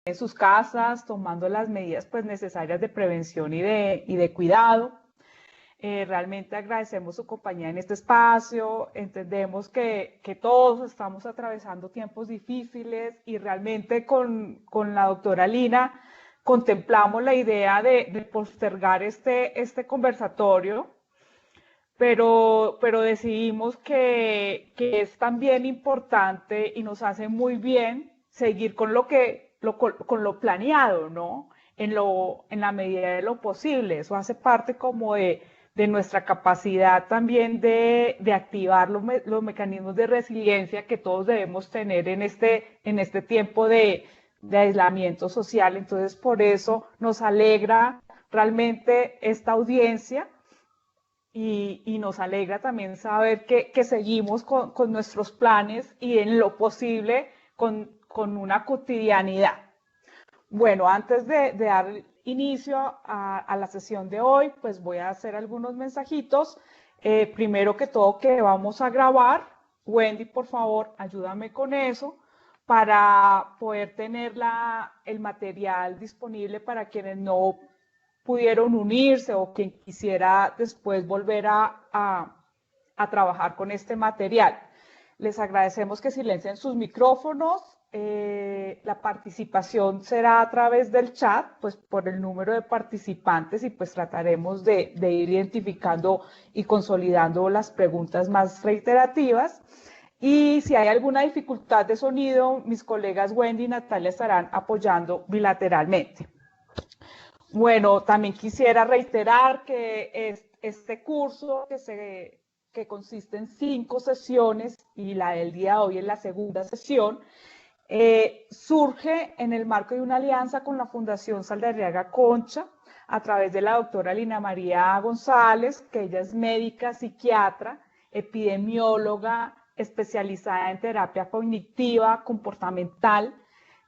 en sus casas, tomando las medidas pues necesarias de prevención y de cuidado. Realmente agradecemos su compañía en este espacio, entendemos que todos estamos atravesando tiempos difíciles y realmente con la doctora Lina contemplamos la idea de postergar este conversatorio, pero decidimos que es también importante y nos hace muy bien seguir con con lo planeado, ¿no? En la medida de lo posible. Eso hace parte como de nuestra capacidad también de activar los mecanismos de resiliencia que todos debemos tener en este tiempo de aislamiento social. Entonces, por eso nos alegra realmente esta audiencia y nos alegra también saber que seguimos con nuestros planes y en lo posible con una cotidianidad. Bueno, antes de dar inicio a la sesión de hoy, pues voy a hacer algunos mensajitos. Primero que todo, que vamos a grabar. Wendy, por favor, ayúdame con eso para poder tener el material disponible para quienes no pudieron unirse o quien quisiera después volver a trabajar con este material. Les agradecemos que silencien sus micrófonos. La participación será a través del chat, pues por el número de participantes y pues trataremos de ir identificando y consolidando las preguntas más reiterativas. Y si hay alguna dificultad de sonido, mis colegas Wendy y Natalia estarán apoyando bilateralmente. Bueno, también quisiera reiterar que este curso que consiste en 5 sesiones y la del día de hoy es la segunda sesión, surge en el marco de una alianza con la Fundación Saldarriaga Concha a través de la doctora Lina María González, que ella es médica, psiquiatra, epidemióloga, especializada en terapia cognitiva, comportamental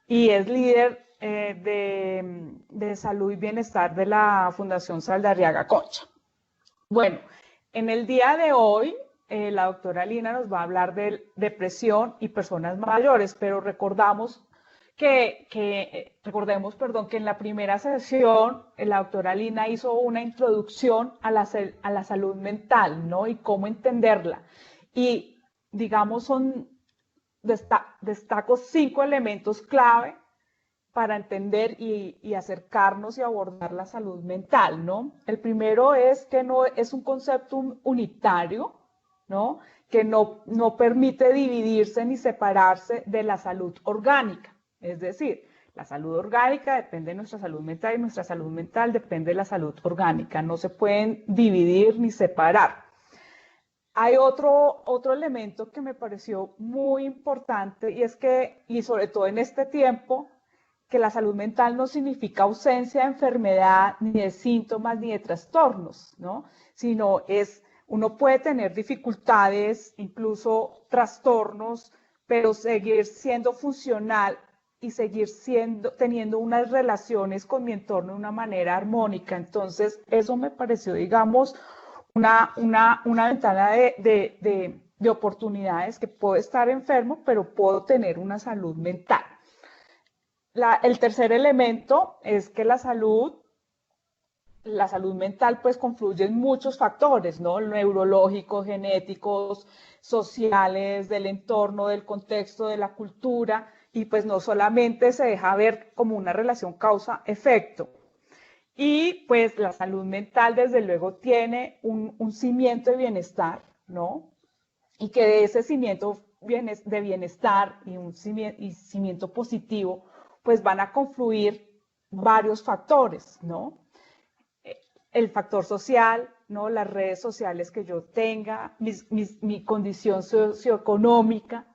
y es líder de salud y bienestar de la Fundación Saldarriaga Concha. Bueno, en el día de hoy, la doctora Lina nos va a hablar de depresión y personas mayores, pero recordemos, que en la primera sesión la doctora Lina hizo una introducción a la salud mental, ¿no? Y cómo entenderla. Y, digamos, destaco 5 elementos clave para entender y acercarnos y abordar la salud mental, ¿no? El primero es que no es un concepto unitario, ¿no? Que no permite dividirse ni separarse de la salud orgánica. Es decir, la salud orgánica depende de nuestra salud mental y nuestra salud mental depende de la salud orgánica. No se pueden dividir ni separar. Hay otro elemento que me pareció muy importante y es que, y sobre todo en este tiempo, que la salud mental no significa ausencia de enfermedad, ni de síntomas, ni de trastornos, ¿no? Sino uno puede tener dificultades, incluso trastornos, pero seguir siendo funcional y seguir teniendo unas relaciones con mi entorno de una manera armónica. Entonces, eso me pareció, digamos, una ventana de oportunidades, que puedo estar enfermo, pero puedo tener una salud mental. El tercer elemento es que la salud mental pues confluye en muchos factores, ¿no? Neurológicos, genéticos, sociales, del entorno, del contexto, de la cultura, y pues no solamente se deja ver como una relación causa-efecto. Y pues la salud mental desde luego tiene un cimiento de bienestar, ¿no? Y que de ese cimiento de bienestar y un cimiento positivo, pues van a confluir varios factores, ¿no? El factor social, ¿no? Las redes sociales que yo tenga, mi condición socioeconómica,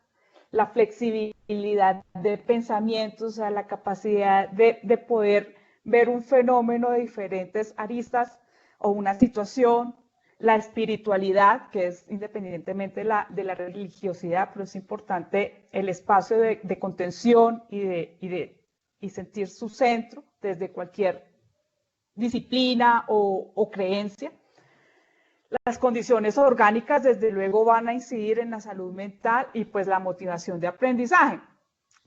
la flexibilidad de pensamientos, o sea, la capacidad de poder ver un fenómeno de diferentes aristas o una situación, la espiritualidad, que es independientemente de la religiosidad, pero es importante el espacio de contención y sentir su centro desde cualquier disciplina o creencia. Las condiciones orgánicas, desde luego, van a incidir en la salud mental y pues la motivación de aprendizaje.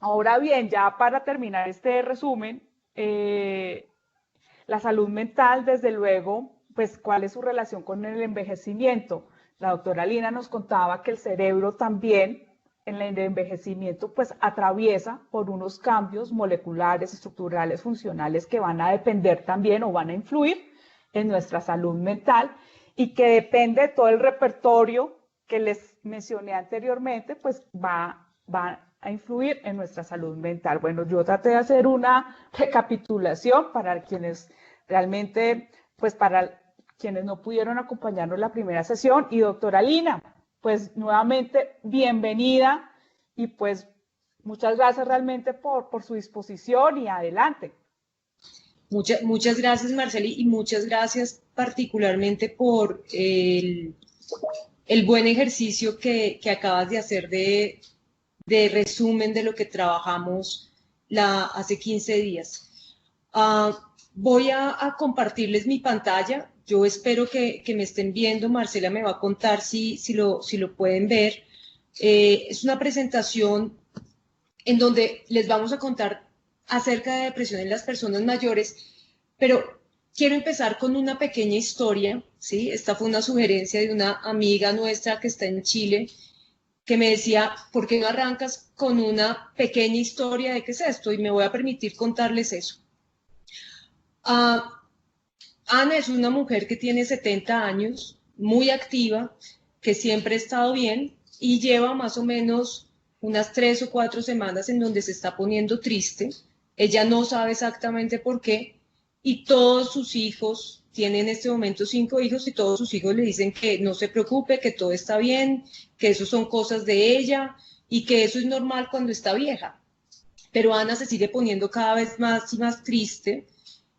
Ahora bien, ya para terminar este resumen, la salud mental, desde luego, pues cuál es su relación con el envejecimiento. La doctora Lina nos contaba que el cerebro también en el envejecimiento pues atraviesa por unos cambios moleculares, estructurales, funcionales que van a depender también o van a influir en nuestra salud mental y que depende de todo el repertorio que les mencioné anteriormente, pues va a influir en nuestra salud mental. Bueno, yo traté de hacer una recapitulación para quienes realmente, pues para quienes no pudieron acompañarnos la primera sesión. Y doctora Lina, pues nuevamente bienvenida y pues muchas gracias realmente por su disposición y adelante. Muchas gracias, Marceli, y muchas gracias particularmente por el buen ejercicio que acabas de hacer de resumen de lo que trabajamos hace 15 días. Voy a compartirles mi pantalla. Yo espero que me estén viendo. Marcela me va a contar si lo pueden ver. Es una presentación en donde les vamos a contar acerca de depresión en las personas mayores, pero quiero empezar con una pequeña historia, ¿sí? Esta fue una sugerencia de una amiga nuestra que está en Chile, que me decía, ¿por qué no arrancas con una pequeña historia de qué es esto? Y me voy a permitir contarles eso. Ana es una mujer que tiene 70 años, muy activa, que siempre ha estado bien y lleva más o menos unas 3 o 4 semanas en donde se está poniendo triste. Ella no sabe exactamente por qué y todos sus hijos, tiene en este momento 5 hijos y todos sus hijos le dicen que no se preocupe, que todo está bien, que eso son cosas de ella y que eso es normal cuando está vieja. Pero Ana se sigue poniendo cada vez más y más triste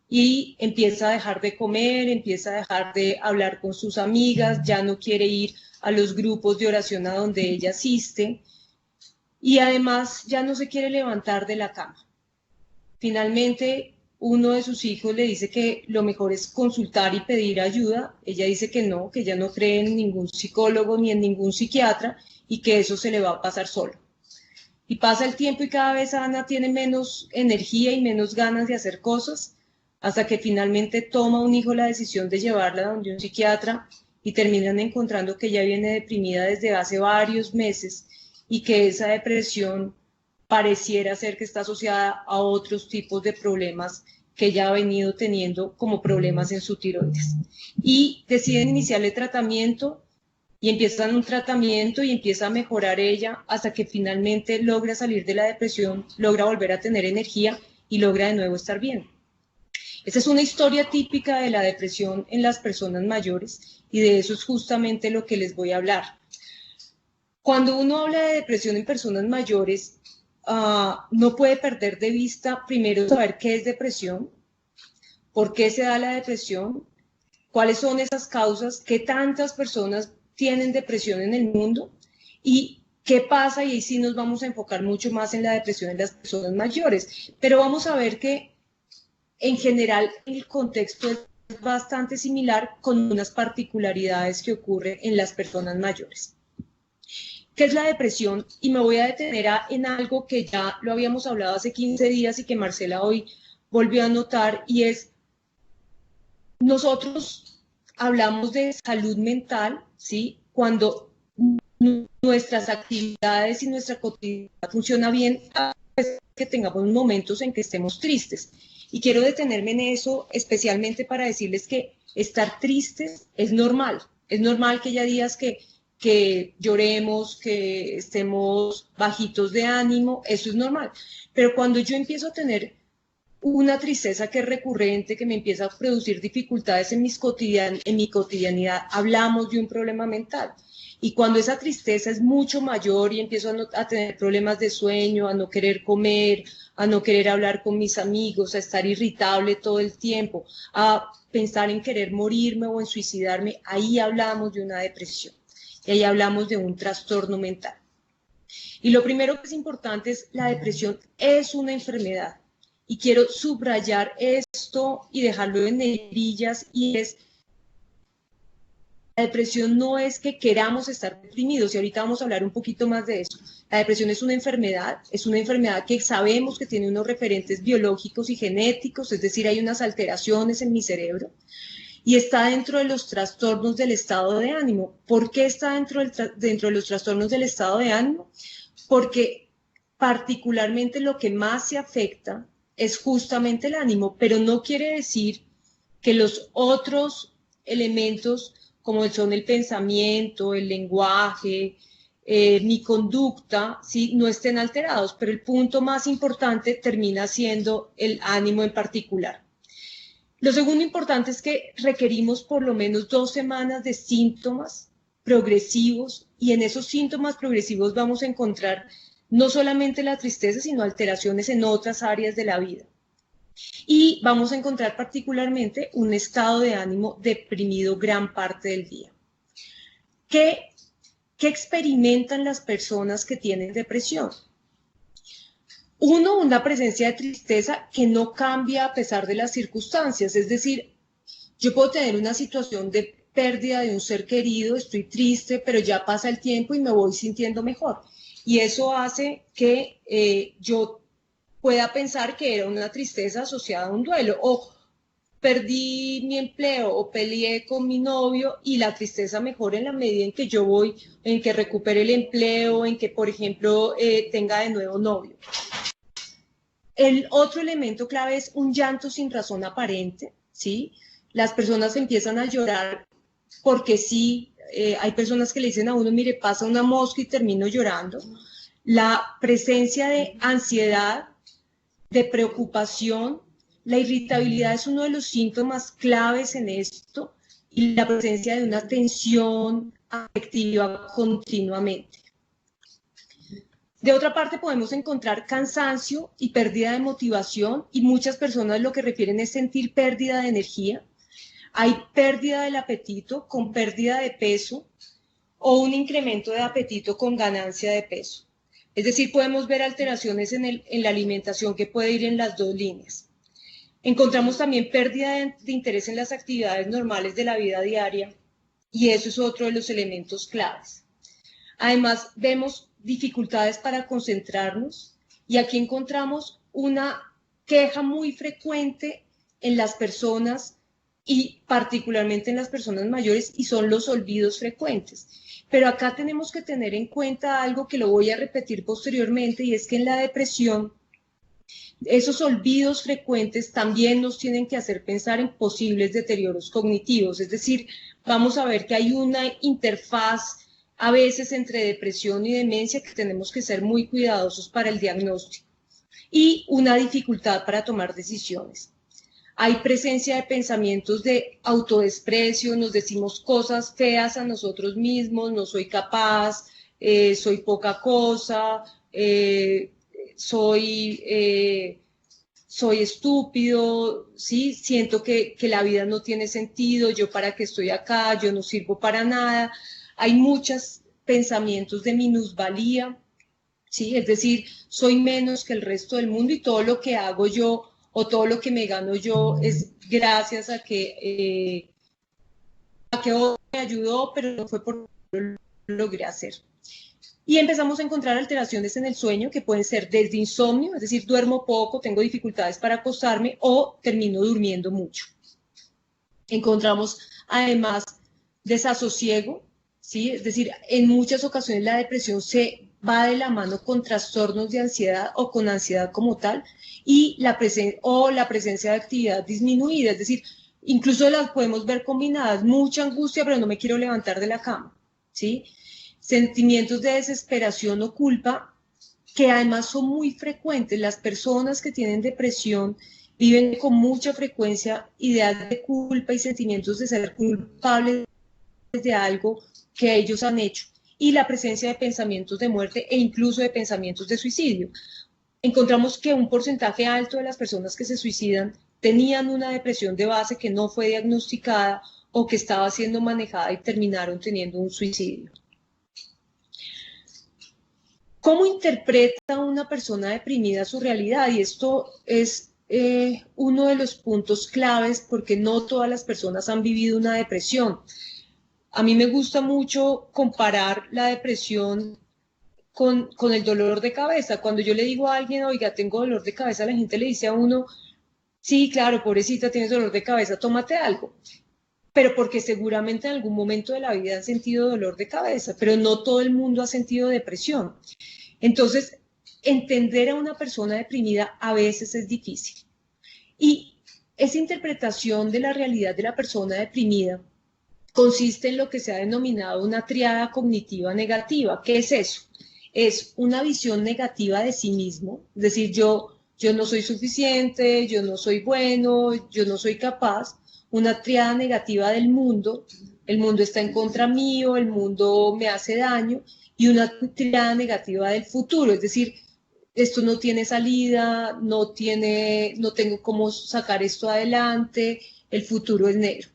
y empieza a dejar de comer, empieza a dejar de hablar con sus amigas, ya no quiere ir a los grupos de oración a donde ella asiste y además ya no se quiere levantar de la cama. Finalmente, uno de sus hijos le dice que lo mejor es consultar y pedir ayuda. Ella dice que no, que ella no cree en ningún psicólogo ni en ningún psiquiatra y que eso se le va a pasar solo. Y pasa el tiempo y cada vez Ana tiene menos energía y menos ganas de hacer cosas, hasta que finalmente toma un hijo la decisión de llevarla a donde un psiquiatra y terminan encontrando que ella viene deprimida desde hace varios meses y que esa depresión pareciera ser que está asociada a otros tipos de problemas que ella ha venido teniendo como problemas en su tiroides. Y deciden iniciarle tratamiento y empiezan un tratamiento y empieza a mejorar ella hasta que finalmente logra salir de la depresión, logra volver a tener energía y logra de nuevo estar bien. Esa es una historia típica de la depresión en las personas mayores y de eso es justamente lo que les voy a hablar. Cuando uno habla de depresión en personas mayores, no puede perder de vista primero saber qué es depresión, por qué se da la depresión, cuáles son esas causas, qué tantas personas tienen depresión en el mundo y qué pasa, y ahí sí nos vamos a enfocar mucho más en la depresión en las personas mayores, pero vamos a ver que en general el contexto es bastante similar con unas particularidades que ocurren en las personas mayores. ¿Qué es la depresión? Y me voy a detener en algo que ya lo habíamos hablado hace 15 días y que Marcela hoy volvió a notar, y es, nosotros hablamos de salud mental, ¿sí? Cuando nuestras actividades y nuestra cotidianidad funciona bien, a veces que tengamos momentos en que estemos tristes. Y quiero detenerme en eso especialmente para decirles que estar tristes es normal. Es normal que haya días que lloremos, que estemos bajitos de ánimo, eso es normal. Pero cuando yo empiezo a tener una tristeza que es recurrente, que me empieza a producir dificultades en mi cotidianidad, hablamos de un problema mental. Y cuando esa tristeza es mucho mayor y empiezo a tener problemas de sueño, a no querer comer, a no querer hablar con mis amigos, a estar irritable todo el tiempo, a pensar en querer morirme o en suicidarme, ahí hablamos de una depresión. Y ahí hablamos de un trastorno mental. Y lo primero que es importante es la depresión es una enfermedad. Y quiero subrayar esto y dejarlo en negrillas, y es depresión no es que queramos estar deprimidos, y ahorita vamos a hablar un poquito más de eso. La depresión es una enfermedad que sabemos que tiene unos referentes biológicos y genéticos, es decir, hay unas alteraciones en mi cerebro, y está dentro de los trastornos del estado de ánimo. ¿Por qué está dentro de los trastornos del estado de ánimo? Porque particularmente lo que más se afecta es justamente el ánimo, pero no quiere decir que los otros elementos, como son el pensamiento, el lenguaje, mi conducta, ¿sí?, no estén alterados, pero el punto más importante termina siendo el ánimo en particular. Lo segundo importante es que requerimos por lo menos 2 semanas de síntomas progresivos, y en esos síntomas progresivos vamos a encontrar no solamente la tristeza, sino alteraciones en otras áreas de la vida. Y vamos a encontrar particularmente un estado de ánimo deprimido gran parte del día. ¿Qué experimentan las personas que tienen depresión? Uno, una presencia de tristeza que no cambia a pesar de las circunstancias, es decir, yo puedo tener una situación de pérdida de un ser querido, estoy triste, pero ya pasa el tiempo y me voy sintiendo mejor. Y eso hace que yo pueda pensar que era una tristeza asociada a un duelo, o perdí mi empleo o peleé con mi novio, y la tristeza mejora en la medida en que yo voy, en que recupere el empleo, en que, por ejemplo, tenga de nuevo novio. El otro elemento clave es un llanto sin razón aparente, ¿sí? Las personas empiezan a llorar porque sí, hay personas que le dicen a uno, mire, pasa una mosca y termino llorando. La presencia de ansiedad, de preocupación, la irritabilidad es uno de los síntomas claves en esto, y la presencia de una tensión afectiva continuamente. De otra parte, podemos encontrar cansancio y pérdida de motivación, y muchas personas lo que refieren es sentir pérdida de energía. Hay pérdida del apetito con pérdida de peso, o un incremento de apetito con ganancia de peso. Es decir, podemos ver alteraciones en la alimentación que puede ir en las dos líneas. Encontramos también pérdida de interés en las actividades normales de la vida diaria, y eso es otro de los elementos claves. Además, vemos dificultades para concentrarnos, y aquí encontramos una queja muy frecuente en las personas, y particularmente en las personas mayores, y son los olvidos frecuentes. Pero acá tenemos que tener en cuenta algo que lo voy a repetir posteriormente, y es que en la depresión esos olvidos frecuentes también nos tienen que hacer pensar en posibles deterioros cognitivos. Es decir, vamos a ver que hay una interfaz a veces entre depresión y demencia que tenemos que ser muy cuidadosos para el diagnóstico, y una dificultad para tomar decisiones. Hay presencia de pensamientos de autodesprecio, nos decimos cosas feas a nosotros mismos, no soy capaz, soy poca cosa, soy estúpido, ¿sí? Siento que la vida no tiene sentido, yo para qué estoy acá, yo no sirvo para nada. Hay muchos pensamientos de minusvalía, ¿sí? Es decir, soy menos que el resto del mundo, y todo lo que hago yo o todo lo que me gano yo es gracias a que otro me ayudó, pero no fue porque lo logré hacer. Y empezamos a encontrar alteraciones en el sueño que pueden ser desde insomnio, es decir, duermo poco, tengo dificultades para acostarme, o termino durmiendo mucho. Encontramos además desasosiego, ¿sí? Es decir, en muchas ocasiones la depresión se va de la mano con trastornos de ansiedad o con ansiedad como tal, y la presencia de actividad disminuida, es decir, incluso las podemos ver combinadas, mucha angustia, pero no me quiero levantar de la cama, ¿sí? Sentimientos de desesperación o culpa, que además son muy frecuentes. Las personas que tienen depresión viven con mucha frecuencia ideas de culpa y sentimientos de ser culpables de algo que ellos han hecho, y la presencia de pensamientos de muerte e incluso de pensamientos de suicidio. Encontramos que un porcentaje alto de las personas que se suicidan tenían una depresión de base que no fue diagnosticada o que estaba siendo manejada, y terminaron teniendo un suicidio. ¿Cómo interpreta una persona deprimida su realidad? Y esto es uno de los puntos claves, porque no todas las personas han vivido una depresión. A mí me gusta mucho comparar la depresión con el dolor de cabeza. Cuando yo le digo a alguien, oiga, tengo dolor de cabeza, la gente le dice a uno, sí, claro, pobrecita, tienes dolor de cabeza, tómate algo. Pero porque seguramente en algún momento de la vida han sentido dolor de cabeza, pero no todo el mundo ha sentido depresión. Entonces, entender a una persona deprimida a veces es difícil. Y esa interpretación de la realidad de la persona deprimida consiste en lo que se ha denominado una triada cognitiva negativa. ¿Qué es eso? Es una visión negativa de sí mismo, es decir, yo no soy suficiente, yo no soy bueno, yo no soy capaz, una triada negativa del mundo, el mundo está en contra mío, el mundo me hace daño, y una triada negativa del futuro, es decir, esto no tiene salida, no tengo cómo sacar esto adelante, el futuro es negro.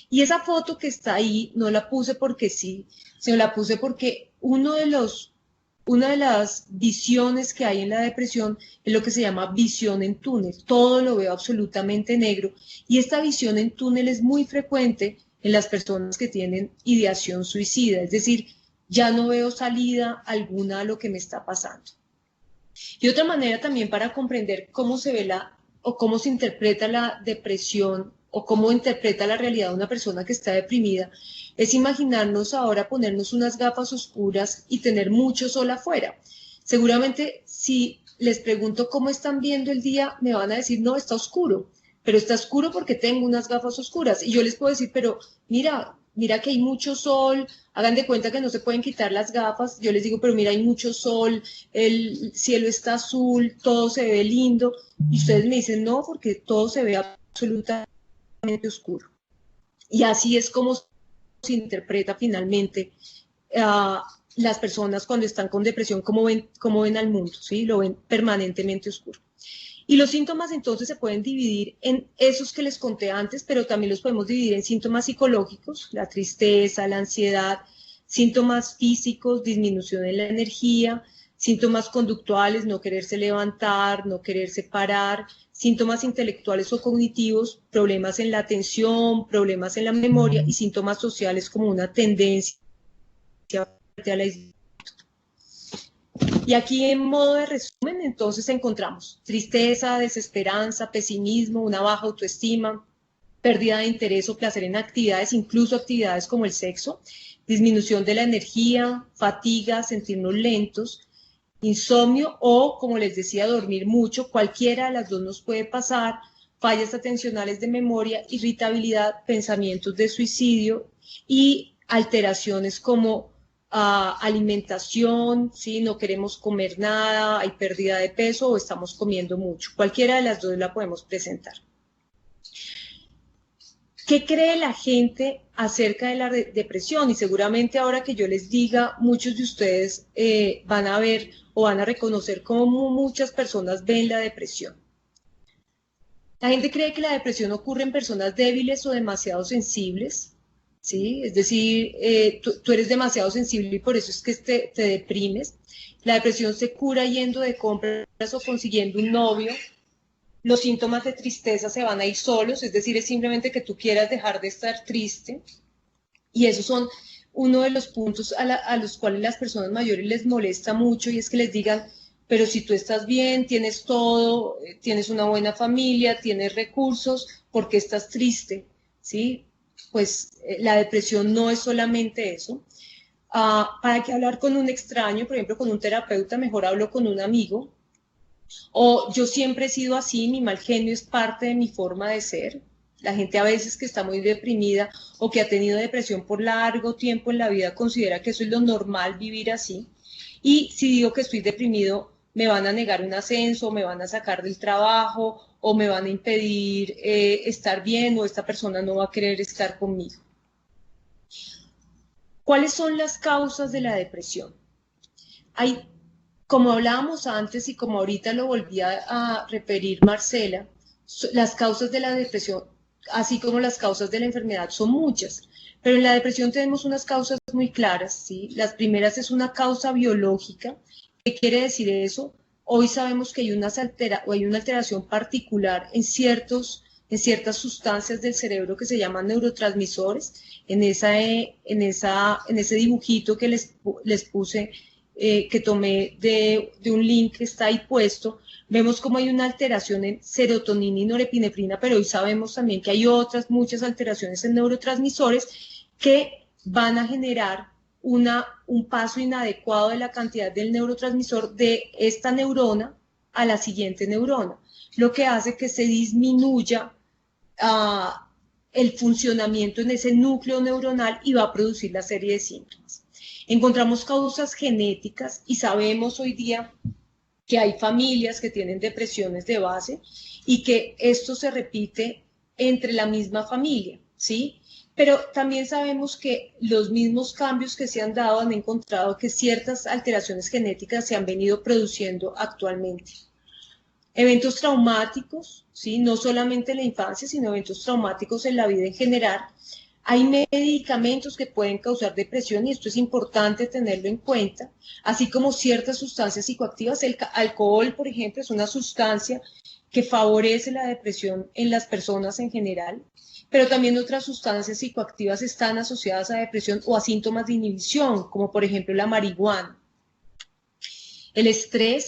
Y esa foto que está ahí no la puse porque sí, sino la puse porque una de las visiones que hay en la depresión es lo que se llama visión en túnel. Todo lo veo absolutamente negro. Y esta visión en túnel es muy frecuente en las personas que tienen ideación suicida. Es decir, ya no veo salida alguna a lo que me está pasando. Y otra manera también para comprender cómo se ve o cómo se interpreta la depresión o cómo interpreta la realidad de una persona que está deprimida es imaginarnos ahora ponernos unas gafas oscuras y tener mucho sol afuera. Seguramente si les pregunto cómo están viendo el día, me van a decir, no, está oscuro, pero está oscuro porque tengo unas gafas oscuras. Y yo les puedo decir, pero mira que hay mucho sol, hagan de cuenta que no se pueden quitar las gafas. Yo les digo, pero mira, hay mucho sol, el cielo está azul, todo se ve lindo. Y ustedes me dicen, no, porque todo se ve absolutamente oscuro. Y así es como se interpreta finalmente las personas cuando están con depresión, cómo ven al mundo, ¿sí? Lo ven permanentemente oscuro. Y los síntomas entonces se pueden dividir en esos que les conté antes, pero también los podemos dividir en síntomas psicológicos, la tristeza, la ansiedad, síntomas físicos, disminución en la energía, síntomas conductuales, no quererse levantar, no quererse parar, síntomas intelectuales o cognitivos, problemas en la atención, problemas en la memoria y síntomas sociales como una tendencia a la aislamiento. Y aquí en modo de resumen, entonces encontramos tristeza, desesperanza, pesimismo, una baja autoestima, pérdida de interés o placer en actividades, incluso actividades como el sexo, disminución de la energía, fatiga, sentirnos lentos, insomnio o, como les decía, dormir mucho. Cualquiera de las dos nos puede pasar, fallas atencionales de memoria, irritabilidad, pensamientos de suicidio y alteraciones como alimentación, ¿sí? No queremos comer nada, hay pérdida de peso o estamos comiendo mucho. Cualquiera de las dos la podemos presentar. ¿Qué cree la gente acerca de la depresión? Y seguramente ahora que yo les diga, muchos de ustedes van a ver o van a reconocer cómo muchas personas ven la depresión. La gente cree que la depresión ocurre en personas débiles o demasiado sensibles, ¿sí? Es decir, tú eres demasiado sensible y por eso es que te deprimes. La depresión se cura yendo de compras o consiguiendo un novio. Los síntomas de tristeza se van a ir solos, es decir, es simplemente que tú quieras dejar de estar triste. Y esos son uno de los puntos a los cuales las personas mayores les molesta mucho, y es que les digan, pero si tú estás bien, tienes todo, tienes una buena familia, tienes recursos, ¿por qué estás triste? ¿Sí? Pues la depresión no es solamente eso. ¿Para qué hablar con un extraño? Por ejemplo, con un terapeuta, mejor hablo con un amigo. O yo siempre he sido así, mi mal genio es parte de mi forma de ser. La gente a veces que está muy deprimida o que ha tenido depresión por largo tiempo en la vida considera que eso es lo normal, vivir así. Y si digo que estoy deprimido, me van a negar un ascenso, me van a sacar del trabajo o me van a impedir estar bien o esta persona no va a querer estar conmigo. ¿Cuáles son las causas de la depresión? Como hablábamos antes y como ahorita lo volví a referir Marcela, las causas de la depresión, así como las causas de la enfermedad, son muchas. Pero en la depresión tenemos unas causas muy claras, ¿sí? Las primeras es una causa biológica. ¿Qué quiere decir eso? Hoy sabemos que hay una alteración particular en ciertos en ciertas sustancias del cerebro que se llaman neurotransmisores. En ese dibujito que les puse, que tomé de un link que está ahí puesto, vemos cómo hay una alteración en serotonina y norepinefrina, pero hoy sabemos también que hay otras muchas alteraciones en neurotransmisores que van a generar un paso inadecuado de la cantidad del neurotransmisor de esta neurona a la siguiente neurona, lo que hace que se disminuya el funcionamiento en ese núcleo neuronal y va a producir la serie de síntomas. Encontramos causas genéticas y sabemos hoy día que hay familias que tienen depresiones de base y que esto se repite entre la misma familia, ¿sí? Pero también sabemos que los mismos cambios que se han dado han encontrado que ciertas alteraciones genéticas se han venido produciendo actualmente. Eventos traumáticos, ¿sí? No solamente en la infancia, sino eventos traumáticos en la vida en general. Hay medicamentos que pueden causar depresión y esto es importante tenerlo en cuenta, así como ciertas sustancias psicoactivas. El alcohol, por ejemplo, es una sustancia que favorece la depresión en las personas en general, pero también otras sustancias psicoactivas están asociadas a depresión o a síntomas de inhibición, como por ejemplo la marihuana. El estrés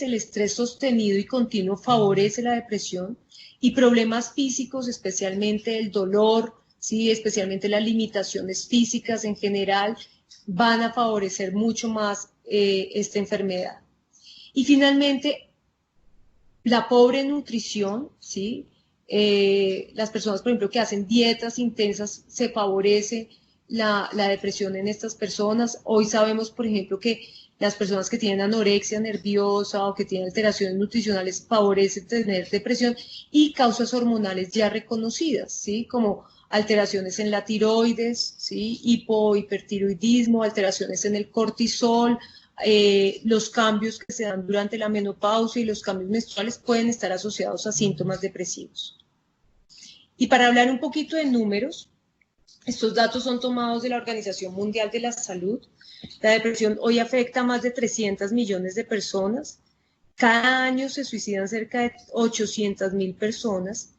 sostenido y continuo favorece la depresión y problemas físicos, especialmente el dolor, ¿sí? Especialmente las limitaciones físicas en general, van a favorecer mucho más esta enfermedad. Y finalmente, la pobre nutrición, ¿sí? Las personas, por ejemplo, que hacen dietas intensas, se favorece la depresión en estas personas. Hoy sabemos, por ejemplo, que las personas que tienen anorexia nerviosa o que tienen alteraciones nutricionales favorecen tener depresión y causas hormonales ya reconocidas, ¿sí? Como alteraciones en la tiroides, ¿sí? Hipohipertiroidismo, alteraciones en el cortisol, los cambios que se dan durante la menopausia y los cambios menstruales pueden estar asociados a síntomas depresivos. Y para hablar un poquito de números, estos datos son tomados de la Organización Mundial de la Salud. La depresión hoy afecta a más de 300 millones de personas. Cada año se suicidan cerca de 800.000 personas.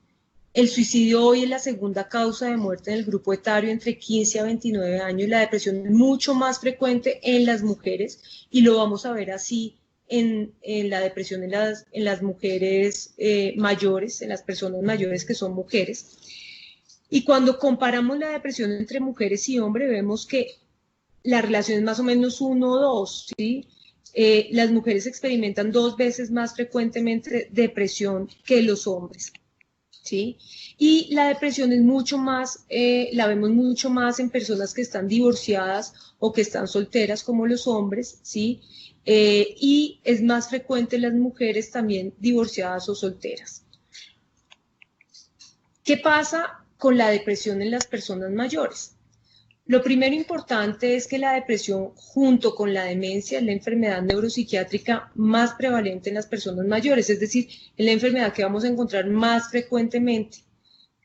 El suicidio hoy es la segunda causa de muerte en el grupo etario entre 15 a 29 años. La depresión es mucho más frecuente en las mujeres y lo vamos a ver así en la depresión en las mujeres mayores, en las personas mayores que son mujeres. Y cuando comparamos la depresión entre mujeres y hombres, vemos que la relación es más o menos 1-2, ¿sí? Las mujeres experimentan 2 veces más frecuentemente depresión que los hombres, ¿sí? Y la depresión es mucho más, la vemos mucho más en personas que están divorciadas o que están solteras como los hombres, ¿sí? Y es más frecuente en las mujeres también divorciadas o solteras. ¿Qué pasa con la depresión en las personas mayores? Lo primero importante es que la depresión junto con la demencia es la enfermedad neuropsiquiátrica más prevalente en las personas mayores, es decir, es la enfermedad que vamos a encontrar más frecuentemente,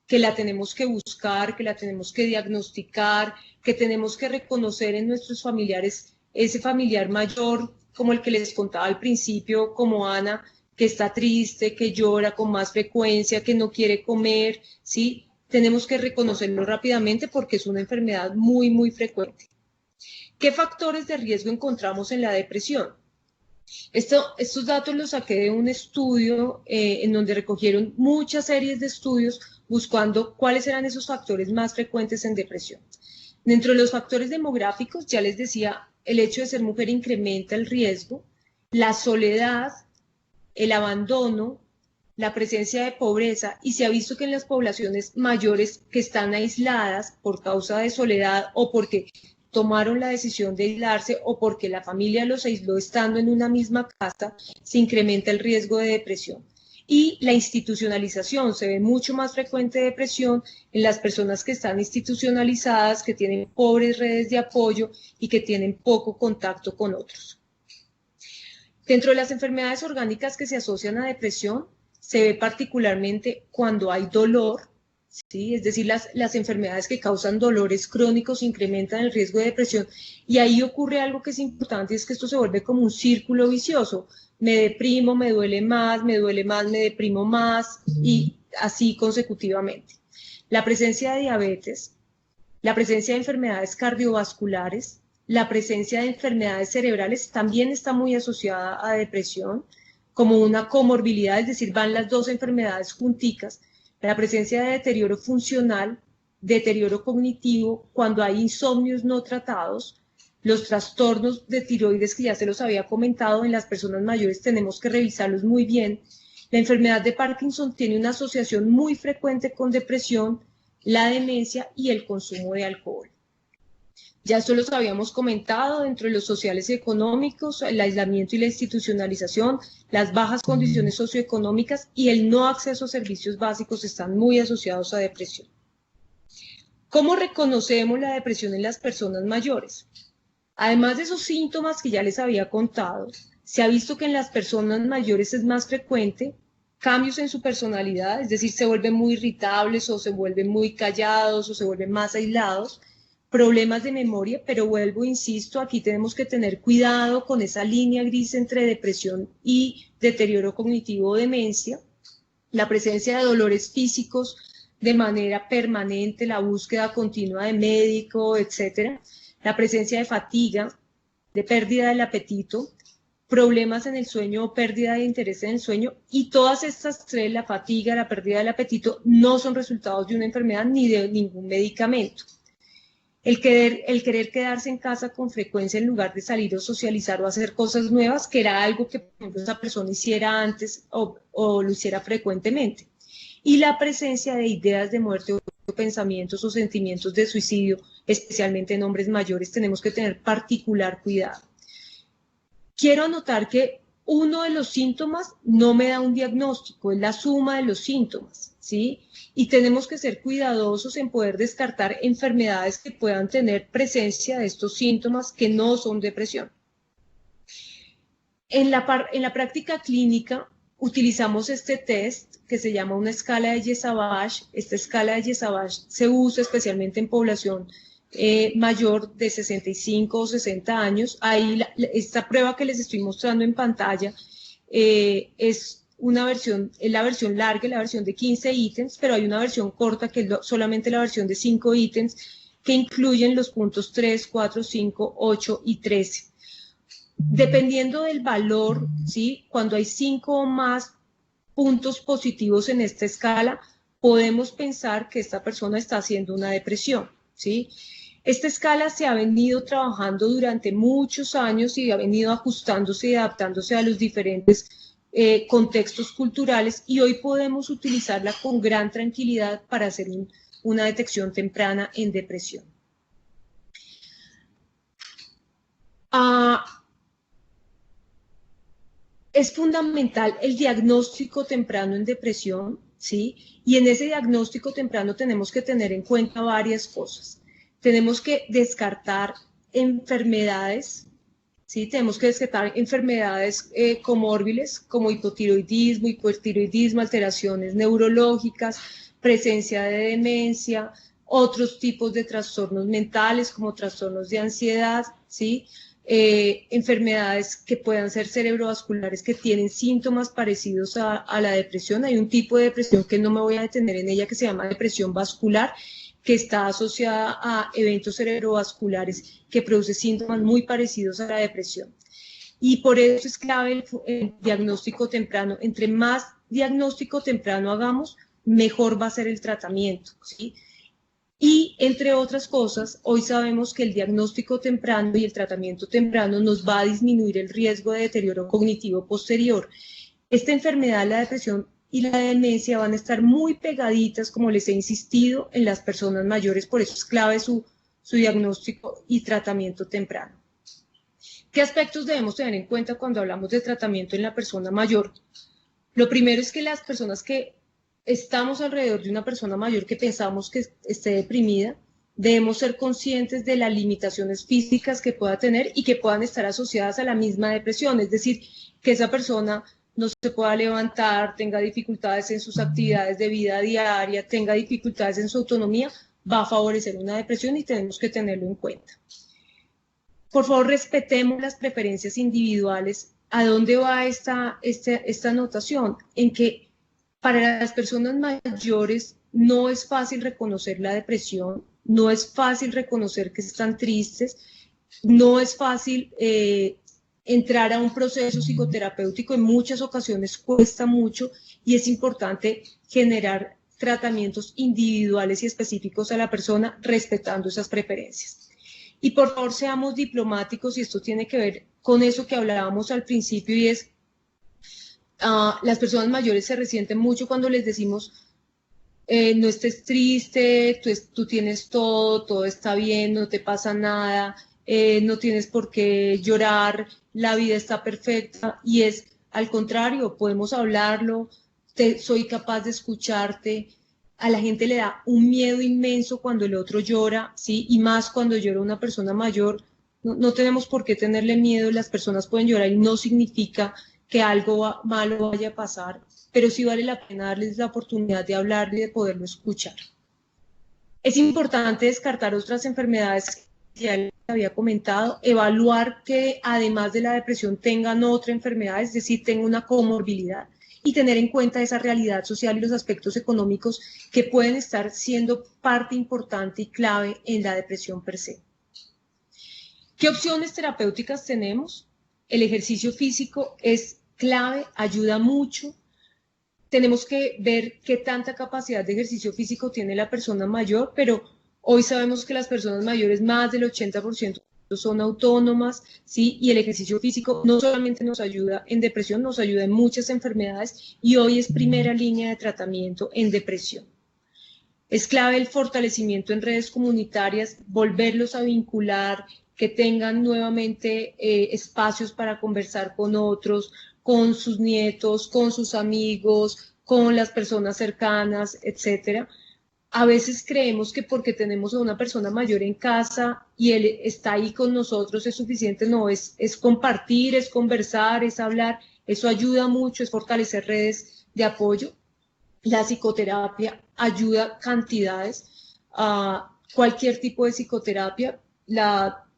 que la tenemos que buscar, que la tenemos que diagnosticar, que tenemos que reconocer en nuestros familiares ese familiar mayor, como el que les contaba al principio, como Ana, que está triste, que llora con más frecuencia, que no quiere comer, ¿sí? Tenemos que reconocerlo rápidamente porque es una enfermedad muy, muy frecuente. ¿Qué factores de riesgo encontramos en la depresión? Estos datos los saqué de un estudio en donde recogieron muchas series de estudios buscando cuáles eran esos factores más frecuentes en depresión. Dentro de los factores demográficos, ya les decía, el hecho de ser mujer incrementa el riesgo, la soledad, el abandono, la presencia de pobreza, y se ha visto que en las poblaciones mayores que están aisladas por causa de soledad o porque tomaron la decisión de aislarse o porque la familia los aisló estando en una misma casa, se incrementa el riesgo de depresión. Y la institucionalización, se ve mucho más frecuente depresión en las personas que están institucionalizadas, que tienen pobres redes de apoyo y que tienen poco contacto con otros. Dentro de las enfermedades orgánicas que se asocian a depresión, se ve particularmente cuando hay dolor, ¿sí? Es decir, las enfermedades que causan dolores crónicos incrementan el riesgo de depresión, y ahí ocurre algo que es importante, y es que esto se vuelve como un círculo vicioso. Me deprimo, me duele más, me deprimo más, y así consecutivamente. La presencia de diabetes, la presencia de enfermedades cardiovasculares, la presencia de enfermedades cerebrales también está muy asociada a depresión como una comorbilidad, es decir, van las dos enfermedades junticas. La presencia de deterioro funcional, deterioro cognitivo, cuando hay insomnios no tratados, los trastornos de tiroides que ya se los había comentado, en las personas mayores tenemos que revisarlos muy bien. La enfermedad de Parkinson tiene una asociación muy frecuente con depresión, la demencia y el consumo de alcohol. Ya esto los habíamos comentado dentro de los sociales y económicos, el aislamiento y la institucionalización, las bajas condiciones socioeconómicas y el no acceso a servicios básicos están muy asociados a depresión. ¿Cómo reconocemos la depresión en las personas mayores? Además de esos síntomas que ya les había contado, se ha visto que en las personas mayores es más frecuente cambios en su personalidad, es decir, se vuelven muy irritables o se vuelven muy callados o se vuelven más aislados, problemas de memoria, pero vuelvo, insisto, aquí tenemos que tener cuidado con esa línea gris entre depresión y deterioro cognitivo o demencia, la presencia de dolores físicos de manera permanente, la búsqueda continua de médico, etcétera, la presencia de fatiga, de pérdida del apetito, problemas en el sueño o pérdida de interés en el sueño, y todas estas tres, la fatiga, la pérdida del apetito, no son resultados de una enfermedad ni de ningún medicamento. El querer quedarse en casa con frecuencia en lugar de salir o socializar o hacer cosas nuevas, que era algo que, por ejemplo, esa persona hiciera antes o lo hiciera frecuentemente. Y la presencia de ideas de muerte o pensamientos o sentimientos de suicidio, especialmente en hombres mayores, tenemos que tener particular cuidado. Quiero anotar que uno de los síntomas no me da un diagnóstico, es la suma de los síntomas, ¿sí? Y tenemos que ser cuidadosos en poder descartar enfermedades que puedan tener presencia de estos síntomas que no son depresión. En la práctica clínica utilizamos este test que se llama una escala de Yesavage. Esta escala de Yesavage se usa especialmente en población mayor de 65 o 60 años. Ahí esta prueba que les estoy mostrando en pantalla es la versión larga, la versión de 15 ítems, pero hay una versión corta que es solamente la versión de 5 ítems que incluyen los puntos 3, 4, 5, 8 y 13. Dependiendo del valor, ¿sí? Cuando hay 5 o más puntos positivos en esta escala, podemos pensar que esta persona está haciendo una depresión, ¿sí? Esta escala se ha venido trabajando durante muchos años y ha venido ajustándose y adaptándose a los diferentes contextos culturales, y hoy podemos utilizarla con gran tranquilidad para hacer una detección temprana en depresión. Es fundamental el diagnóstico temprano en depresión, ¿sí? Y en ese diagnóstico temprano tenemos que tener en cuenta varias cosas. Tenemos que descartar enfermedades, ¿sí? Tenemos que descartar enfermedades comórbiles como hipotiroidismo, hipertiroidismo, alteraciones neurológicas, presencia de demencia, otros tipos de trastornos mentales como trastornos de ansiedad, ¿sí? Enfermedades que puedan ser cerebrovasculares que tienen síntomas parecidos a la depresión. Hay un tipo de depresión que no me voy a detener en ella que se llama depresión vascular, que está asociada a eventos cerebrovasculares que produce síntomas muy parecidos a la depresión. Y por eso es clave el diagnóstico temprano. Entre más diagnóstico temprano hagamos, mejor va a ser el tratamiento, ¿sí? Y, entre otras cosas, hoy sabemos que el diagnóstico temprano y el tratamiento temprano nos va a disminuir el riesgo de deterioro cognitivo posterior. Esta enfermedad, la depresión y la demencia, van a estar muy pegaditas, como les he insistido, en las personas mayores, por eso es clave su diagnóstico y tratamiento temprano. ¿Qué aspectos debemos tener en cuenta cuando hablamos de tratamiento en la persona mayor? Lo primero es que las personas que estamos alrededor de una persona mayor que pensamos que esté deprimida, debemos ser conscientes de las limitaciones físicas que pueda tener y que puedan estar asociadas a la misma depresión, es decir, que esa persona no se pueda levantar, tenga dificultades en sus actividades de vida diaria, tenga dificultades en su autonomía, va a favorecer una depresión y tenemos que tenerlo en cuenta. Por favor, respetemos las preferencias individuales. ¿A dónde va esta anotación? En que Para las personas mayores no es fácil reconocer la depresión, no es fácil reconocer que están tristes, no es fácil entrar a un proceso psicoterapéutico, en muchas ocasiones cuesta mucho y es importante generar tratamientos individuales y específicos a la persona respetando esas preferencias. Y por favor seamos diplomáticos, y esto tiene que ver con eso que hablábamos al principio, y es las personas mayores se resienten mucho cuando les decimos no estés triste, tú tienes todo, todo está bien, no te pasa nada, no tienes por qué llorar, la vida está perfecta, y es al contrario, podemos hablarlo, soy capaz de escucharte. A la gente le da un miedo inmenso cuando el otro llora, ¿sí? Y más cuando llora una persona mayor. No tenemos por qué tenerle miedo, las personas pueden llorar y no significa que algo malo vaya a pasar, pero sí vale la pena darles la oportunidad de hablar y de poderlo escuchar. Es importante descartar otras enfermedades que ya les había comentado, evaluar que además de la depresión tengan otra enfermedad, es decir, tengan una comorbilidad, y tener en cuenta esa realidad social y los aspectos económicos que pueden estar siendo parte importante y clave en la depresión per se. ¿Qué opciones terapéuticas tenemos? El ejercicio físico es clave, ayuda mucho. Tenemos que ver qué tanta capacidad de ejercicio físico tiene la persona mayor, pero hoy sabemos que las personas mayores, más del 80% son autónomas, ¿sí? Y el ejercicio físico no solamente nos ayuda en depresión, nos ayuda en muchas enfermedades, y hoy es primera línea de tratamiento en depresión. Es clave el fortalecimiento en redes comunitarias, volverlos a vincular, que tengan nuevamente espacios para conversar con otros, con sus nietos, con sus amigos, con las personas cercanas, etcétera. A veces creemos que porque tenemos a una persona mayor en casa y él está ahí con nosotros es suficiente. No, es compartir, es conversar, es hablar. Eso ayuda mucho, es fortalecer redes de apoyo. La psicoterapia ayuda cantidades a cualquier tipo de psicoterapia.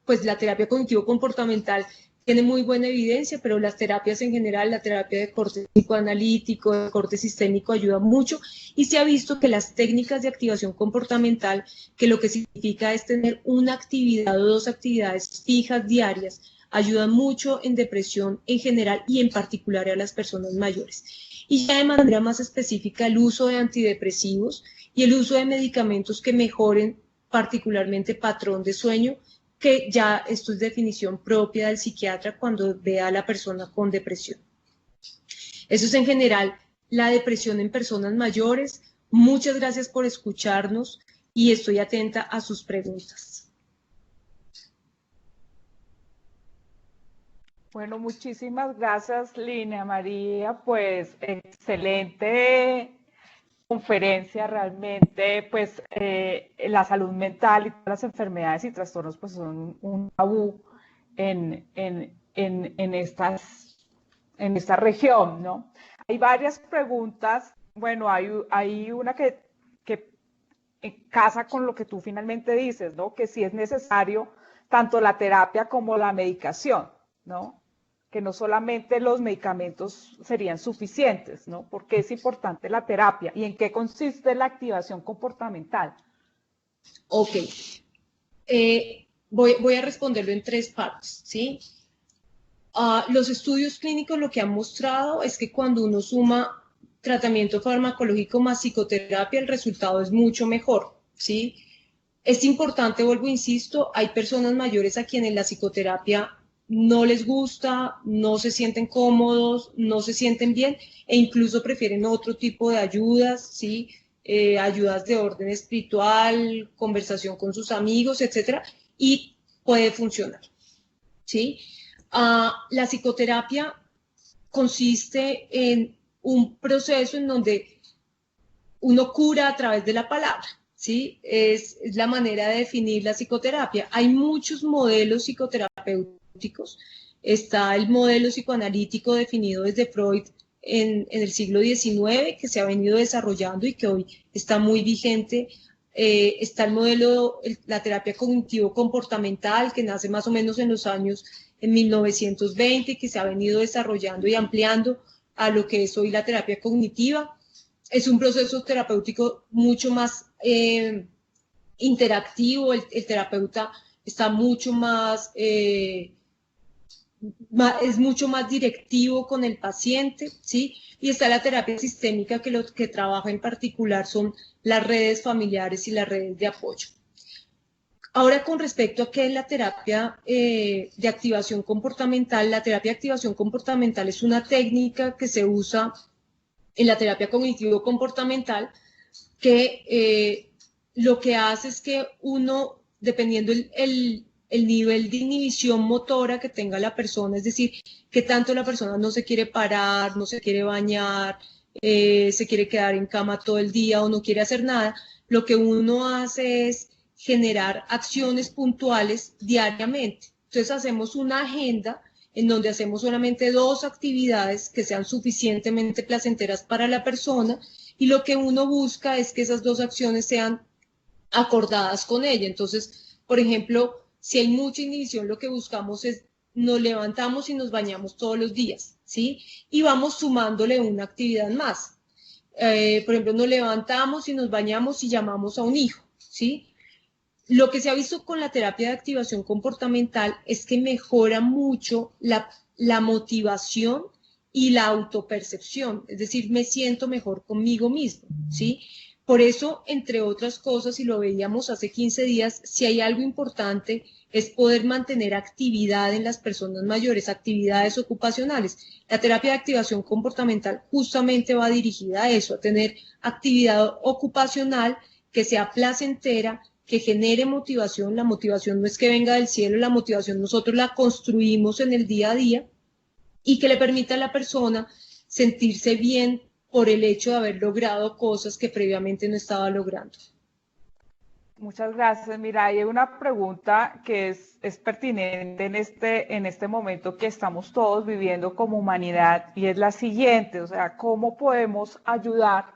Pues la terapia cognitivo-comportamental tiene muy buena evidencia, pero las terapias en general, la terapia de corte psicoanalítico, de corte sistémico ayuda mucho, y se ha visto que las técnicas de activación comportamental, que lo que significa es tener una actividad o dos actividades fijas diarias, ayudan mucho en depresión en general y en particular a las personas mayores. Y ya de manera más específica el uso de antidepresivos y el uso de medicamentos que mejoren particularmente patrón de sueño, que ya esto es definición propia del psiquiatra cuando ve a la persona con depresión. Eso es en general la depresión en personas mayores. Muchas gracias por escucharnos y estoy atenta a sus preguntas. Bueno, muchísimas gracias, Lina María. Pues excelente conferencia, realmente. Pues la salud mental y todas las enfermedades y trastornos pues son un tabú en esta región, ¿no? Hay varias preguntas. Bueno, hay una que casa con lo que tú finalmente dices, ¿no? Que sí es necesario tanto la terapia como la medicación, ¿no? Que no solamente los medicamentos serían suficientes, ¿no? Porque es importante la terapia y en qué consiste la activación comportamental. Ok, voy a responderlo en tres partes, ¿sí? Los estudios clínicos lo que han mostrado es que cuando uno suma tratamiento farmacológico más psicoterapia, el resultado es mucho mejor, ¿sí? Es importante, vuelvo, insisto, hay personas mayores a quienes la psicoterapia no les gusta, no se sienten cómodos, no se sienten bien e incluso prefieren otro tipo de ayudas, ¿sí? Ayudas de orden espiritual, conversación con sus amigos, etcétera, y puede funcionar, ¿sí? La psicoterapia consiste en un proceso en donde uno cura a través de la palabra, ¿sí? Es la manera de definir la psicoterapia. Hay muchos modelos psicoterapéuticos. Está el modelo psicoanalítico definido desde Freud en el siglo XIX, que se ha venido desarrollando y que hoy está muy vigente. Está el modelo, la terapia cognitivo-comportamental, que nace más o menos en 1920, que se ha venido desarrollando y ampliando a lo que es hoy la terapia cognitiva. es un proceso terapéutico mucho más interactivo, el terapeuta está mucho más, es mucho más directivo con el paciente, ¿sí? Y está la terapia sistémica, que lo que trabaja en particular son las redes familiares y las redes de apoyo. Ahora, con respecto a qué es la terapia de activación comportamental, la terapia de activación comportamental es una técnica que se usa en la terapia cognitivo-comportamental que lo que hace es que uno, dependiendo el nivel de inhibición motora que tenga la persona, es decir, que tanto la persona no se quiere parar, no se quiere bañar, se quiere quedar en cama todo el día o no quiere hacer nada, lo que uno hace es generar acciones puntuales diariamente. Entonces hacemos una agenda en donde hacemos solamente 2 actividades que sean suficientemente placenteras para la persona, y lo que uno busca es que esas 2 acciones sean acordadas con ella. Entonces, por ejemplo, si hay mucha inhibición, lo que buscamos es nos levantamos y nos bañamos todos los días, ¿sí? Y vamos sumándole una actividad más. Por ejemplo, nos levantamos y nos bañamos y llamamos a un hijo, ¿sí? Lo que se ha visto con la terapia de activación comportamental es que mejora mucho la motivación y la autopercepción, es decir, me siento mejor conmigo mismo, ¿sí? Por eso, entre otras cosas, y lo veíamos hace 15 días, si hay algo importante es poder mantener actividad en las personas mayores, actividades ocupacionales. La terapia de activación comportamental justamente va dirigida a eso, a tener actividad ocupacional que sea placentera, que genere motivación. La motivación no es que venga del cielo, la motivación nosotros la construimos en el día a día, y que le permita a la persona sentirse bien por el hecho de haber logrado cosas que previamente no estaba logrando. Muchas gracias. Mira, hay una pregunta que es pertinente en este momento que estamos todos viviendo como humanidad, y es la siguiente, o sea, ¿cómo podemos ayudar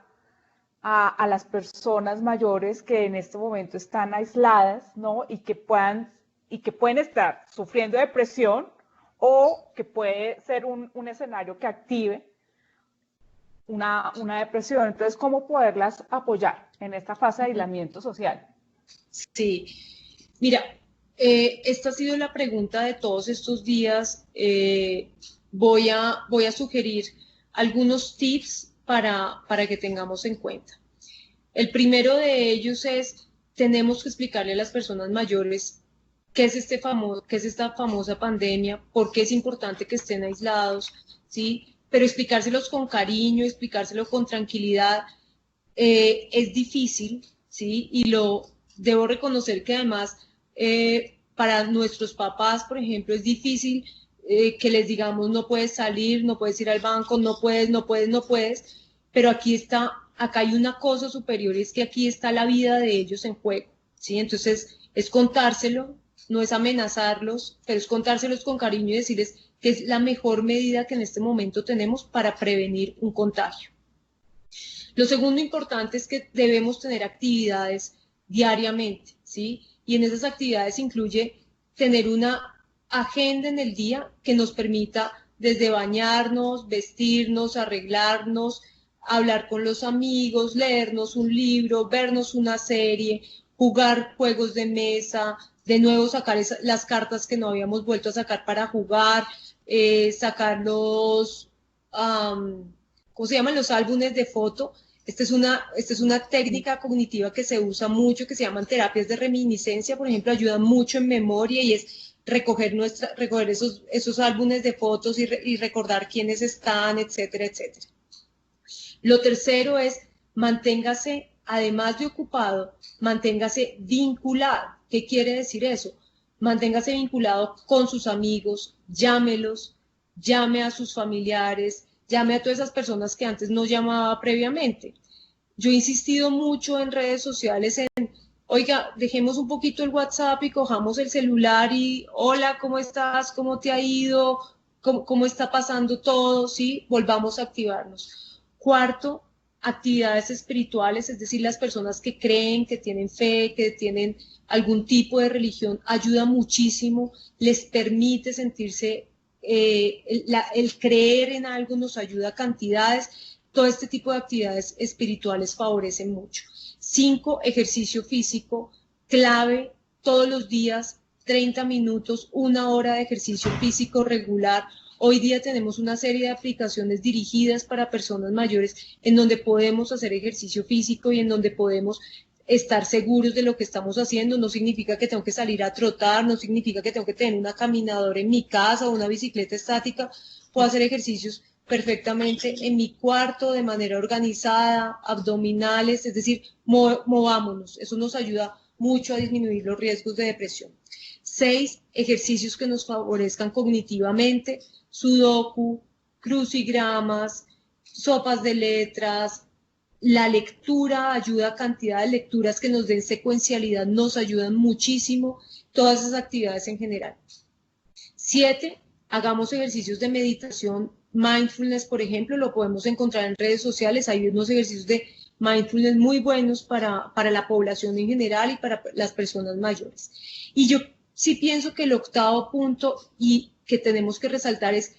a las personas mayores que en este momento están aisladas, ¿no? Y que pueden estar sufriendo depresión, o que puede ser un escenario que active una depresión? Entonces, ¿cómo poderlas apoyar en esta fase de aislamiento social? Sí, mira, esta ha sido la pregunta de todos estos días. Voy a sugerir algunos tips para que tengamos en cuenta. El primero de ellos es, tenemos que explicarle a las personas mayores qué es qué es esta famosa pandemia, por qué es importante que estén aislados, ¿sí? Pero explicárselos con cariño, explicárselo con tranquilidad, es difícil, ¿sí? Y debo reconocer que además para nuestros papás, por ejemplo, es difícil que les digamos no puedes salir, no puedes ir al banco, no puedes, no puedes, no puedes, pero acá hay una cosa superior, es que aquí está la vida de ellos en juego, ¿sí? Entonces es contárselo, no es amenazarlos, pero es contárselos con cariño y decirles que es la mejor medida que en este momento tenemos para prevenir un contagio. Lo segundo importante es que debemos tener actividades diariamente, ¿sí? Y en esas actividades incluye tener una agenda en el día que nos permita desde bañarnos, vestirnos, arreglarnos, hablar con los amigos, leernos un libro, vernos una serie, jugar juegos de mesa, de nuevo sacar las cartas que no habíamos vuelto a sacar para jugar, sacar ¿cómo se llaman? Los álbumes de foto. Esta es una técnica cognitiva que se usa mucho, que se llaman terapias de reminiscencia, por ejemplo, ayuda mucho en memoria, y es recoger esos álbumes de fotos y recordar quiénes están, etcétera, etcétera. Lo tercero es, manténgase, además de ocupado, manténgase vinculado. ¿Qué quiere decir eso? Manténgase vinculado con sus amigos, llámelos, llame a sus familiares, llame a todas esas personas que antes no llamaba previamente. Yo he insistido mucho en redes sociales en, oiga, dejemos un poquito el WhatsApp y cojamos el celular y, hola, ¿cómo estás? ¿Cómo te ha ido? ¿Cómo está pasando todo? ¿Sí? Volvamos a activarnos. Cuarto, actividades espirituales, es decir, las personas que creen, que tienen fe, que tienen algún tipo de religión, ayuda muchísimo, les permite sentirse, el creer en algo nos ayuda a cantidades. todo este tipo de actividades espirituales favorecen mucho. 5, ejercicio físico, clave, todos los días, 30 minutos, 1 hora de ejercicio físico regular. Hoy día tenemos una serie de aplicaciones dirigidas para personas mayores en donde podemos hacer ejercicio físico y en donde podemos estar seguros de lo que estamos haciendo. No significa que tengo que salir a trotar, no significa que tengo que tener una caminadora en mi casa o una bicicleta estática. Puedo hacer ejercicios perfectamente en mi cuarto de manera organizada, abdominales, es decir, movámonos. Eso nos ayuda mucho a disminuir los riesgos de depresión. 6, ejercicios que nos favorezcan cognitivamente, sudoku, crucigramas, sopas de letras. La lectura ayuda, a cantidad de lecturas que nos den secuencialidad, nos ayudan muchísimo, todas esas actividades en general. 7, hagamos ejercicios de meditación, mindfulness, por ejemplo, lo podemos encontrar en redes sociales, hay unos ejercicios de mindfulness muy buenos para la población en general y para las personas mayores. Y yo sí pienso que el 8º punto y que tenemos que resaltar es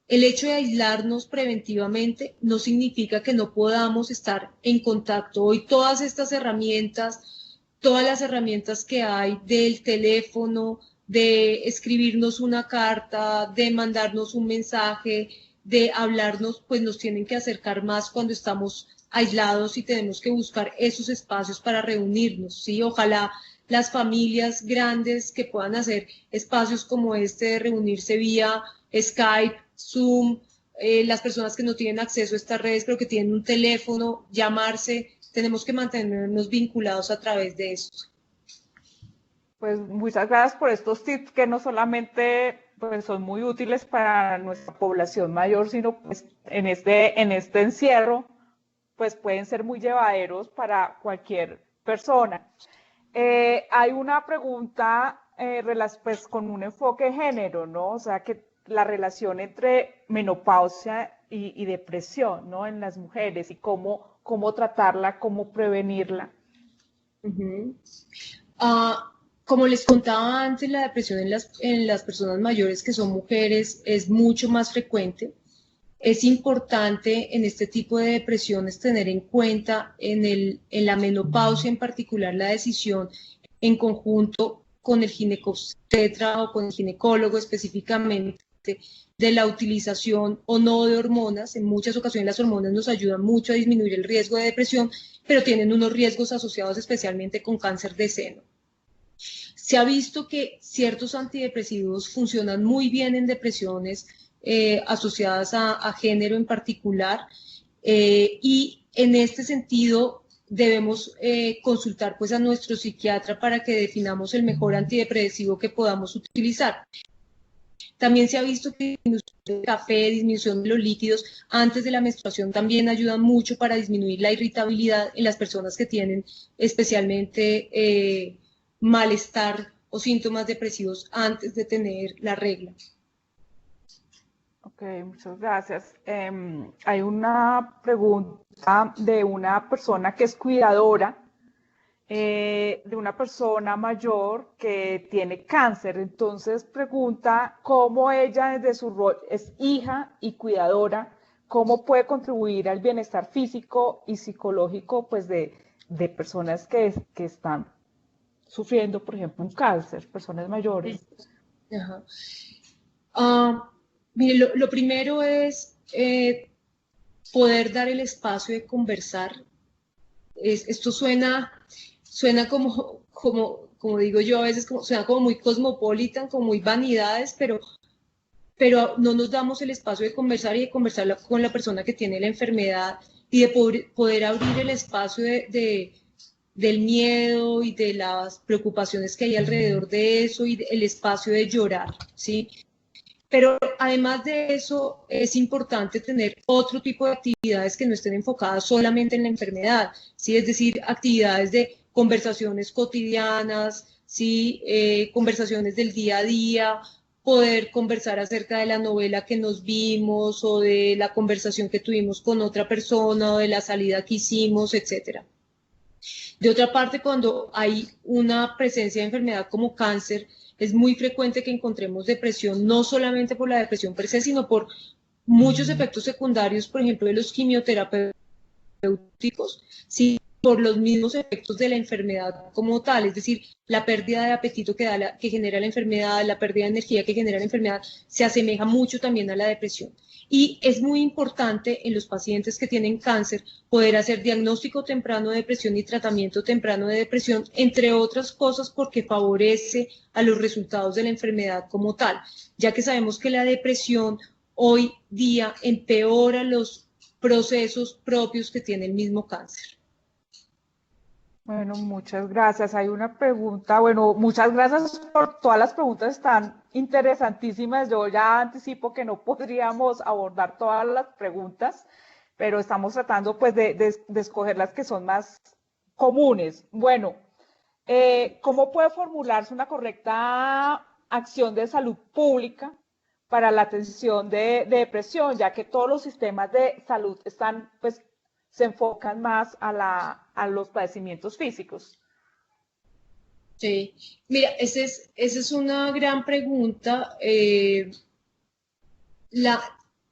el hecho de aislarnos preventivamente no significa que no podamos estar en contacto. Hoy todas estas herramientas, todas las herramientas que hay del teléfono, de escribirnos una carta, de mandarnos un mensaje, de hablarnos, pues nos tienen que acercar más cuando estamos aislados y tenemos que buscar esos espacios para reunirnos, ¿sí? Ojalá las familias grandes que puedan hacer espacios como este de reunirse vía Skype, Zoom, las personas que no tienen acceso a estas redes pero que tienen un teléfono, llamarse, tenemos que mantenernos vinculados a través de esto. Pues muchas gracias por estos tips que no solamente pues, son muy útiles para nuestra población mayor, sino pues, en este encierro pues pueden ser muy llevaderos para cualquier persona. Hay una pregunta pues, con un enfoque de género, ¿no? O sea, que la relación entre menopausia y depresión, ¿no? En las mujeres y cómo tratarla, cómo prevenirla. Como les contaba antes, la depresión en las personas mayores que son mujeres es mucho más frecuente. Es importante en este tipo de depresiones tener en cuenta en la menopausia en particular la decisión en conjunto con el ginecobstetra o con el ginecólogo específicamente de la utilización o no de hormonas. En muchas ocasiones las hormonas nos ayudan mucho a disminuir el riesgo de depresión, pero tienen unos riesgos asociados especialmente con cáncer de seno. Se ha visto que ciertos antidepresivos funcionan muy bien en depresiones asociadas a género en particular y en este sentido debemos consultar pues a nuestro psiquiatra para que definamos el mejor antidepresivo que podamos utilizar. También se ha visto que disminución del café, disminución de los líquidos antes de la menstruación también ayudan mucho para disminuir la irritabilidad en las personas que tienen especialmente malestar o síntomas depresivos antes de tener la regla. Ok, muchas gracias. Hay una pregunta de una persona que es cuidadora, de una persona mayor que tiene cáncer. Entonces pregunta cómo ella desde su rol es hija y cuidadora, cómo puede contribuir al bienestar físico y psicológico pues, de personas que están sufriendo, por ejemplo, un cáncer, personas mayores. Mire, lo primero es poder dar el espacio de conversar. Esto suena como digo yo, a veces suena como muy cosmopolitan, como muy vanidades, pero no nos damos el espacio de conversar y de conversar con la persona que tiene la enfermedad y de poder abrir el espacio del miedo y de las preocupaciones que hay alrededor de eso y el espacio de llorar, ¿sí? Pero además de eso, es importante tener otro tipo de actividades que no estén enfocadas solamente en la enfermedad, ¿sí? Es decir, actividades de conversaciones cotidianas, ¿sí? Conversaciones del día a día, poder conversar acerca de la novela que nos vimos o de la conversación que tuvimos con otra persona o de la salida que hicimos, etcétera. De otra parte, cuando hay una presencia de enfermedad como cáncer, es muy frecuente que encontremos depresión, no solamente por la depresión per se, sino por muchos efectos secundarios, por ejemplo, de los quimioterapeutas, sí, por los mismos efectos de la enfermedad como tal, es decir, la pérdida de apetito que genera la enfermedad, la pérdida de energía que genera la enfermedad, se asemeja mucho también a la depresión. Y es muy importante en los pacientes que tienen cáncer poder hacer diagnóstico temprano de depresión y tratamiento temprano de depresión, entre otras cosas porque favorece a los resultados de la enfermedad como tal, ya que sabemos que la depresión hoy día empeora los procesos propios que tiene el mismo cáncer. Bueno, muchas gracias. Hay una pregunta. Bueno, muchas gracias por todas las preguntas, están interesantísimas. Yo ya anticipo que no podríamos abordar todas las preguntas, pero estamos tratando pues de escoger las que son más comunes. Bueno, ¿cómo puede formularse una correcta acción de salud pública para la atención de depresión, ya que todos los sistemas de salud están, pues, se enfocan más a los padecimientos físicos? Sí, mira, esa es una gran pregunta. La,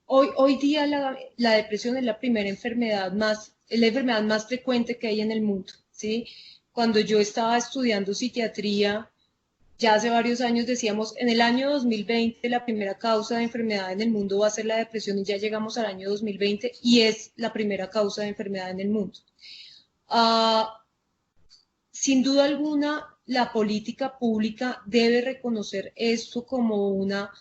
hoy día la depresión es la primera enfermedad más, es la enfermedad más frecuente que hay en el mundo, ¿sí? Cuando yo estaba estudiando psiquiatría, ya hace varios años decíamos, en el año 2020 la primera causa de enfermedad en el mundo va a ser la depresión y ya llegamos al año 2020 y es la primera causa de enfermedad en el mundo. Ah, sin duda alguna, la política pública debe reconocer esto como una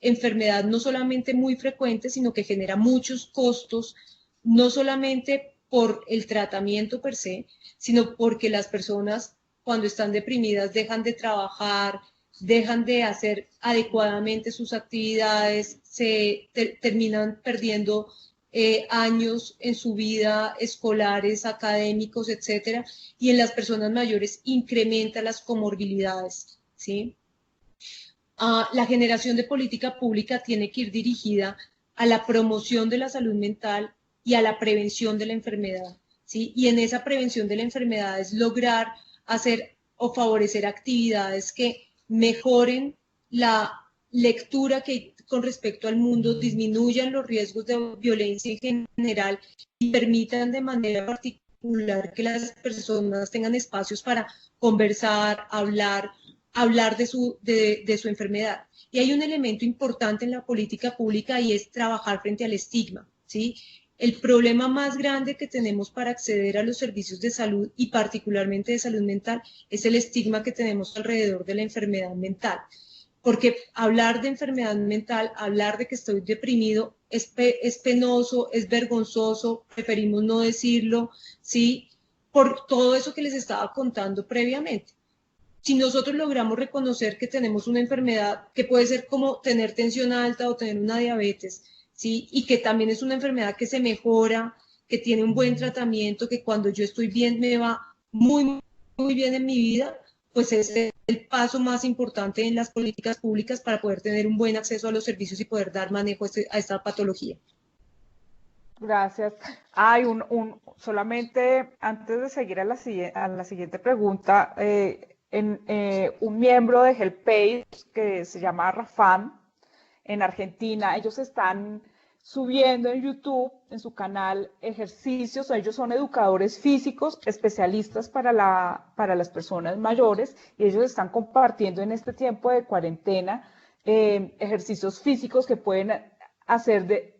enfermedad no solamente muy frecuente, sino que genera muchos costos, no solamente por el tratamiento per se, sino porque las personas cuando están deprimidas dejan de trabajar, dejan de hacer adecuadamente sus actividades, terminan perdiendo años en su vida escolares, académicos, etcétera, y en las personas mayores incrementa las comorbilidades, ¿sí? La generación de política pública tiene que ir dirigida a la promoción de la salud mental y a la prevención de la enfermedad, ¿sí? Y en esa prevención de la enfermedad es lograr hacer o favorecer actividades que mejoren la lectura que con respecto al mundo, disminuyan los riesgos de violencia en general y permitan de manera particular que las personas tengan espacios para conversar, hablar de su enfermedad. Y hay un elemento importante en la política pública y es trabajar frente al estigma, ¿sí? El problema más grande que tenemos para acceder a los servicios de salud y particularmente de salud mental es el estigma que tenemos alrededor de la enfermedad mental. Porque hablar de enfermedad mental, hablar de que estoy deprimido, es penoso, es vergonzoso, preferimos no decirlo, ¿sí? Por todo eso que les estaba contando previamente. Si nosotros logramos reconocer que tenemos una enfermedad que puede ser como tener tensión alta o tener una diabetes, ¿sí? Y que también es una enfermedad que se mejora, que tiene un buen tratamiento, que cuando yo estoy bien me va muy, muy bien en mi vida, pues es el paso más importante en las políticas públicas para poder tener un buen acceso a los servicios y poder dar manejo a esta patología. Gracias. Hay solamente antes de seguir a a la siguiente pregunta, un miembro de HelpAge que se llama Rafan en Argentina, ellos están subiendo en YouTube, en su canal, ejercicios. Ellos son educadores físicos, especialistas para las personas mayores, y ellos están compartiendo en este tiempo de cuarentena ejercicios físicos que pueden hacer de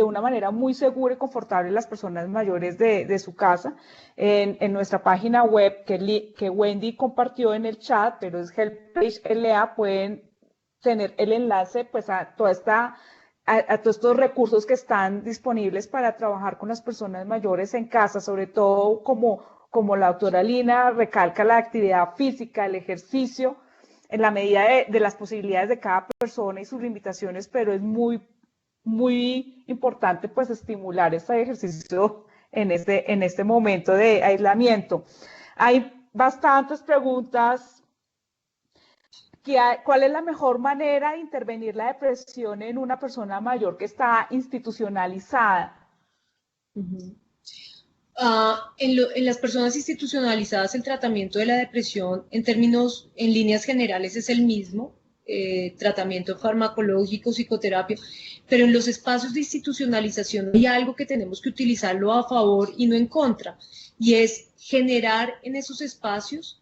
una manera muy segura y confortable las personas mayores de su casa. En nuestra página web que Wendy compartió en el chat, pero es HelpAge LA, pueden tener el enlace pues a todos estos recursos que están disponibles para trabajar con las personas mayores en casa, sobre todo como la doctora Lina recalca, la actividad física, el ejercicio, en la medida de las posibilidades de cada persona y sus limitaciones, pero es muy importante pues estimular este ejercicio en este momento de aislamiento. Hay bastantes preguntas. ¿Cuál es la mejor manera de intervenir la depresión en una persona mayor que está institucionalizada? En las personas institucionalizadas el tratamiento de la depresión en líneas generales es el mismo. tratamiento farmacológico, psicoterapia, pero en los espacios de institucionalización hay algo que tenemos que utilizarlo a favor y no en contra, y es generar en esos espacios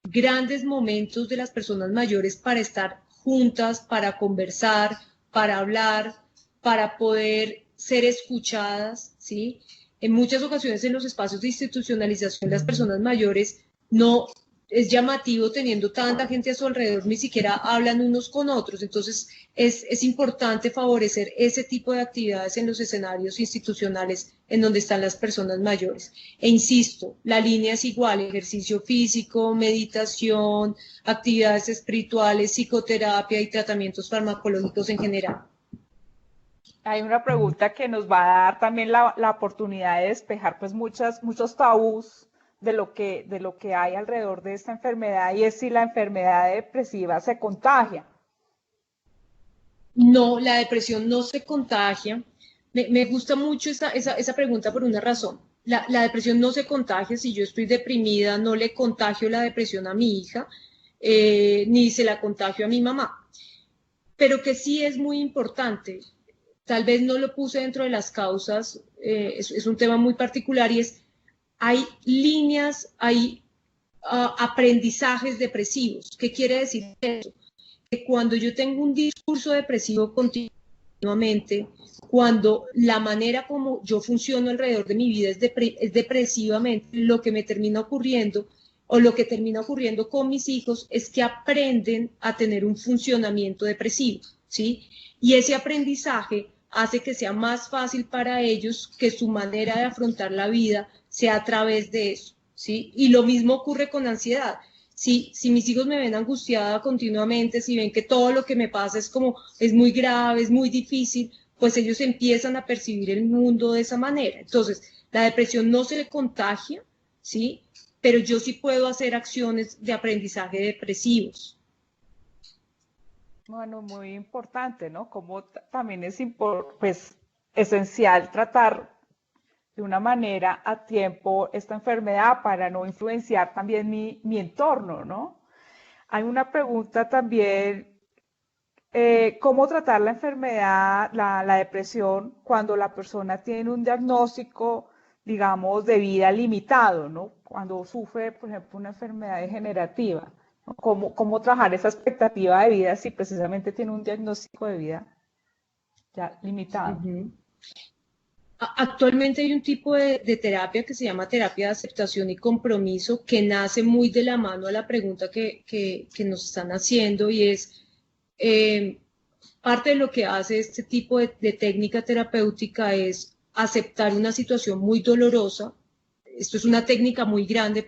grandes momentos de las personas mayores para estar juntas, para conversar, para hablar, para poder ser escuchadas, ¿sí? En muchas ocasiones en los espacios de institucionalización las personas mayores no es llamativo teniendo tanta gente a su alrededor, ni siquiera hablan unos con otros, entonces es importante favorecer ese tipo de actividades en los escenarios institucionales en donde están las personas mayores. E insisto, la línea es igual, ejercicio físico, meditación, actividades espirituales, psicoterapia y tratamientos farmacológicos en general. Hay una pregunta que nos va a dar también la oportunidad de despejar pues muchos tabús de lo que hay alrededor de esta enfermedad, y es si la enfermedad depresiva se contagia. No, la depresión no se contagia. Me gusta mucho esa pregunta por una razón. La depresión no se contagia. Si yo estoy deprimida, no le contagio la depresión a mi hija, ni se la contagio a mi mamá. Pero que sí es muy importante, tal vez no lo puse dentro de las causas, es un tema muy particular y es, hay líneas, hay aprendizajes depresivos. ¿Qué quiere decir eso? Que cuando yo tengo un discurso depresivo continuamente, cuando la manera como yo funciono alrededor de mi vida es depresivamente, lo que me termina ocurriendo o lo que termina ocurriendo con mis hijos es que aprenden a tener un funcionamiento depresivo, ¿sí? Y ese aprendizaje hace que sea más fácil para ellos que su manera de afrontar la vida sea a través de eso, ¿sí? Y lo mismo ocurre con ansiedad. Si mis hijos me ven angustiada continuamente, si ven que todo lo que me pasa es muy grave, es muy difícil, pues ellos empiezan a percibir el mundo de esa manera. Entonces, la depresión no se le contagia, ¿sí? Pero yo sí puedo hacer acciones de aprendizaje depresivos. Bueno, muy importante, ¿no? Como también es pues, esencial tratar de una manera a tiempo esta enfermedad para no influenciar también mi entorno, ¿no? Hay una pregunta también, ¿cómo tratar la enfermedad, la depresión, cuando la persona tiene un diagnóstico, digamos, de vida limitado, ¿no? Cuando sufre, por ejemplo, una enfermedad degenerativa, ¿no? ¿Cómo trabajar esa expectativa de vida si precisamente tiene un diagnóstico de vida ya limitado? Ujú. Actualmente hay un tipo de terapia que se llama terapia de aceptación y compromiso que nace muy de la mano a la pregunta que nos están haciendo y es eh, parte de lo que hace este tipo de técnica terapéutica es aceptar una situación muy dolorosa. Esto es una técnica muy grande,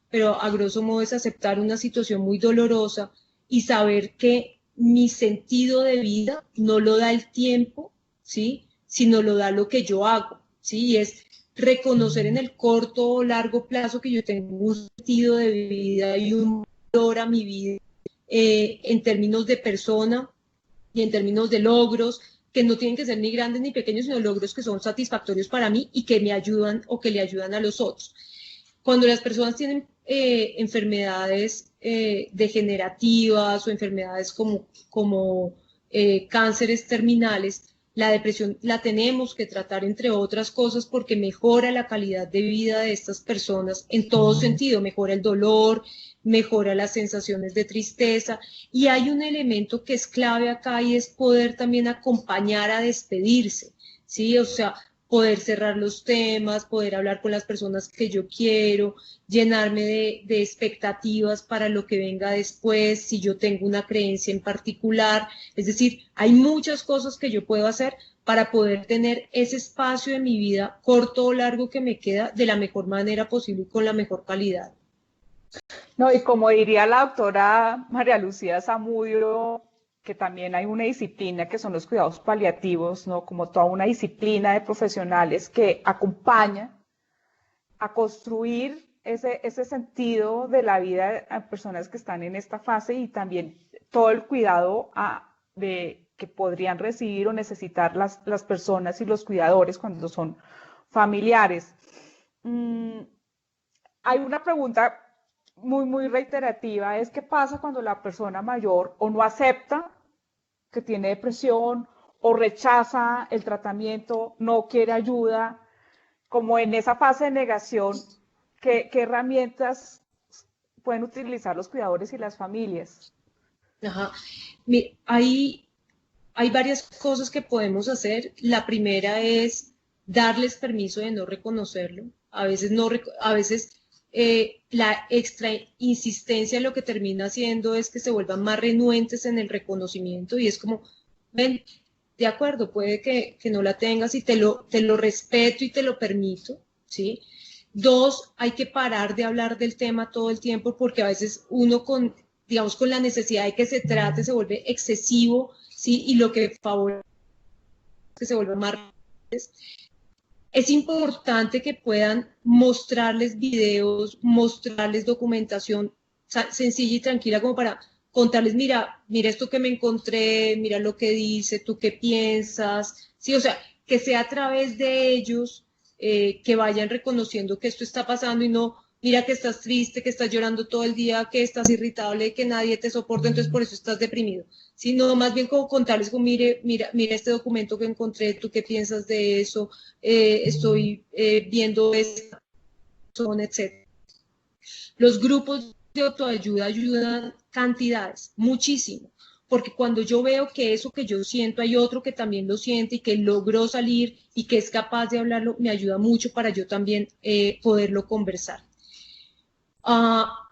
pero a grosso modo es aceptar una situación muy dolorosa y saber que mi sentido de vida no lo da el tiempo, ¿sí? Sino lo da lo que yo hago, ¿sí? Y es reconocer en el corto o largo plazo que yo tengo un sentido de vida y un valor a mi vida en términos de persona y en términos de logros, que no tienen que ser ni grandes ni pequeños, sino logros que son satisfactorios para mí y que me ayudan o que le ayudan a los otros. Cuando las personas tienen enfermedades degenerativas o enfermedades como cánceres terminales, la depresión la tenemos que tratar entre otras cosas porque mejora la calidad de vida de estas personas en todo sentido, mejora el dolor, mejora las sensaciones de tristeza y hay un elemento que es clave acá y es poder también acompañar a despedirse, ¿sí? O sea, poder cerrar los temas, poder hablar con las personas que yo quiero, llenarme de expectativas para lo que venga después, si yo tengo una creencia en particular. Es decir, hay muchas cosas que yo puedo hacer para poder tener ese espacio de mi vida, corto o largo que me queda, de la mejor manera posible y con la mejor calidad. No, y como diría la doctora María Lucía Zamudio, que también hay una disciplina que son los cuidados paliativos, ¿no? Como toda una disciplina de profesionales que acompaña a construir ese sentido de la vida a personas que están en esta fase, y también todo el cuidado que podrían recibir o necesitar las personas y los cuidadores cuando son familiares. Mm, Hay una pregunta muy reiterativa es qué pasa cuando la persona mayor o no acepta que tiene depresión o rechaza el tratamiento, no quiere ayuda, como en esa fase de negación, ¿qué herramientas pueden utilizar los cuidadores y las familias? Ajá. Hay varias cosas que podemos hacer. La primera es darles permiso de no reconocerlo. A veces, no, a veces la extra insistencia lo que termina haciendo es que se vuelvan más renuentes en el reconocimiento y es como, ven, de acuerdo, puede que no la tengas y te lo respeto y te lo permito, ¿sí? Dos, hay que parar de hablar del tema todo el tiempo porque a veces uno con, digamos, con la necesidad de que se trate se vuelve excesivo, ¿sí? Y lo que favorece que se vuelvan más. Es importante que puedan mostrarles videos, mostrarles documentación sencilla y tranquila como para contarles, mira esto que me encontré, mira lo que dice, tú qué piensas, sí, o sea, que sea a través de ellos que vayan reconociendo que esto está pasando y no, mira que estás triste, que estás llorando todo el día, que estás irritable, que nadie te soporta, entonces por eso estás deprimido, sino más bien como contarles, como, mira este documento que encontré, tú qué piensas de eso, estoy viendo esta persona, etc. Los grupos de autoayuda ayudan cantidades, muchísimo, porque cuando yo veo que eso que yo siento hay otro que también lo siente y que logró salir y que es capaz de hablarlo, me ayuda mucho para yo también poderlo conversar.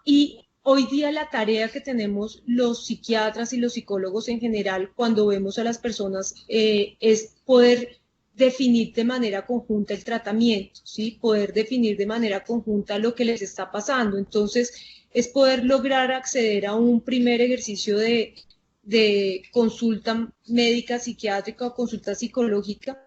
Y hoy día la tarea que tenemos los psiquiatras y los psicólogos en general cuando vemos a las personas es poder definir de manera conjunta el tratamiento, ¿sí? Poder definir de manera conjunta lo que les está pasando. Entonces, es poder lograr acceder a un primer ejercicio de consulta médica psiquiátrica o consulta psicológica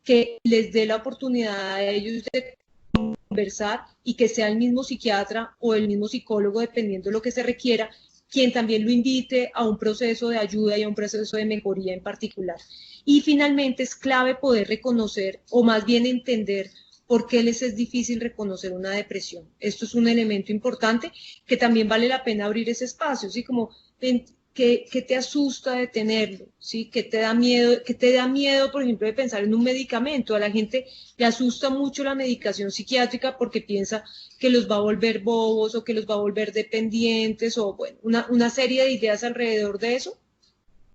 que les dé la oportunidad a ellos de conversar y que sea el mismo psiquiatra o el mismo psicólogo, dependiendo de lo que se requiera, quien también lo invite a un proceso de ayuda y a un proceso de mejoría en particular. Y finalmente es clave poder reconocer o más bien entender por qué les es difícil reconocer una depresión. Esto es un elemento importante que también vale la pena abrir ese espacio, ¿sí? Como ¿qué te asusta de tenerlo? ¿Sí? ¿Qué te da miedo, por ejemplo, de pensar en un medicamento? A la gente le asusta mucho la medicación psiquiátrica porque piensa que los va a volver bobos o que los va a volver dependientes o, bueno, una serie de ideas alrededor de eso.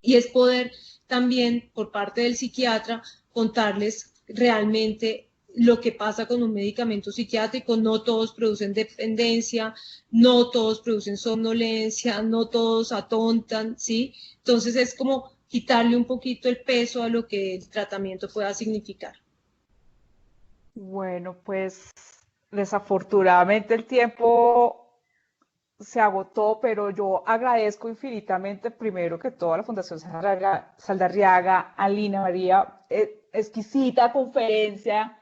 Y es poder también, por parte del psiquiatra, contarles realmente lo que pasa con un medicamento psiquiátrico. No todos producen dependencia, no todos producen somnolencia, no todos atontan, ¿sí? Entonces es como quitarle un poquito el peso a lo que el tratamiento pueda significar. Bueno, pues desafortunadamente el tiempo se agotó, pero yo agradezco infinitamente, primero que todo, a la Fundación Saldarriaga, a Lina María, exquisita conferencia,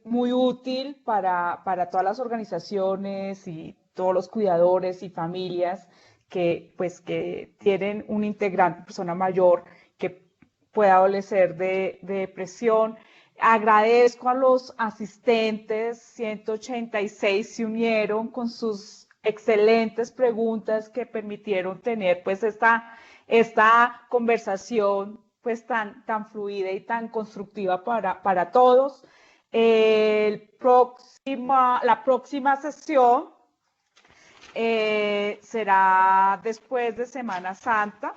muy útil para todas las organizaciones y todos los cuidadores y familias que, pues, que tienen un integrante, persona mayor, que pueda adolecer de depresión. Agradezco a los asistentes, 186 se unieron con sus excelentes preguntas que permitieron tener pues esta conversación pues tan fluida y tan constructiva para todos. La próxima sesión será después de Semana Santa.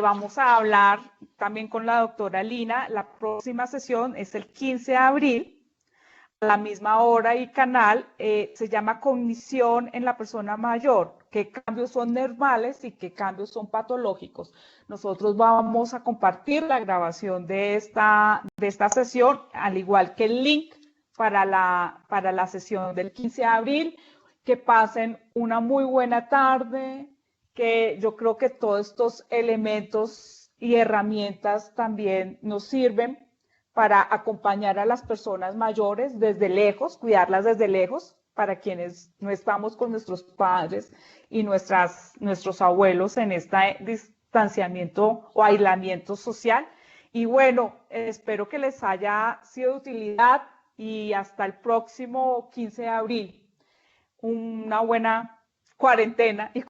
Vamos a hablar también con la doctora Lina. La próxima sesión es el 15 de abril, a la misma hora y canal. Se llama Cognición en la persona mayor. ¿Qué cambios son normales y qué cambios son patológicos? Nosotros vamos a compartir la grabación de esta sesión, al igual que el link para la sesión del 15 de abril. Que pasen una muy buena tarde, que yo creo que todos estos elementos y herramientas también nos sirven para acompañar a las personas mayores desde lejos, cuidarlas desde lejos, para quienes no estamos con nuestros padres y nuestros abuelos en este distanciamiento o aislamiento social. Y bueno, espero que les haya sido de utilidad. y hasta el próximo 15 de abril. Una buena cuarentena y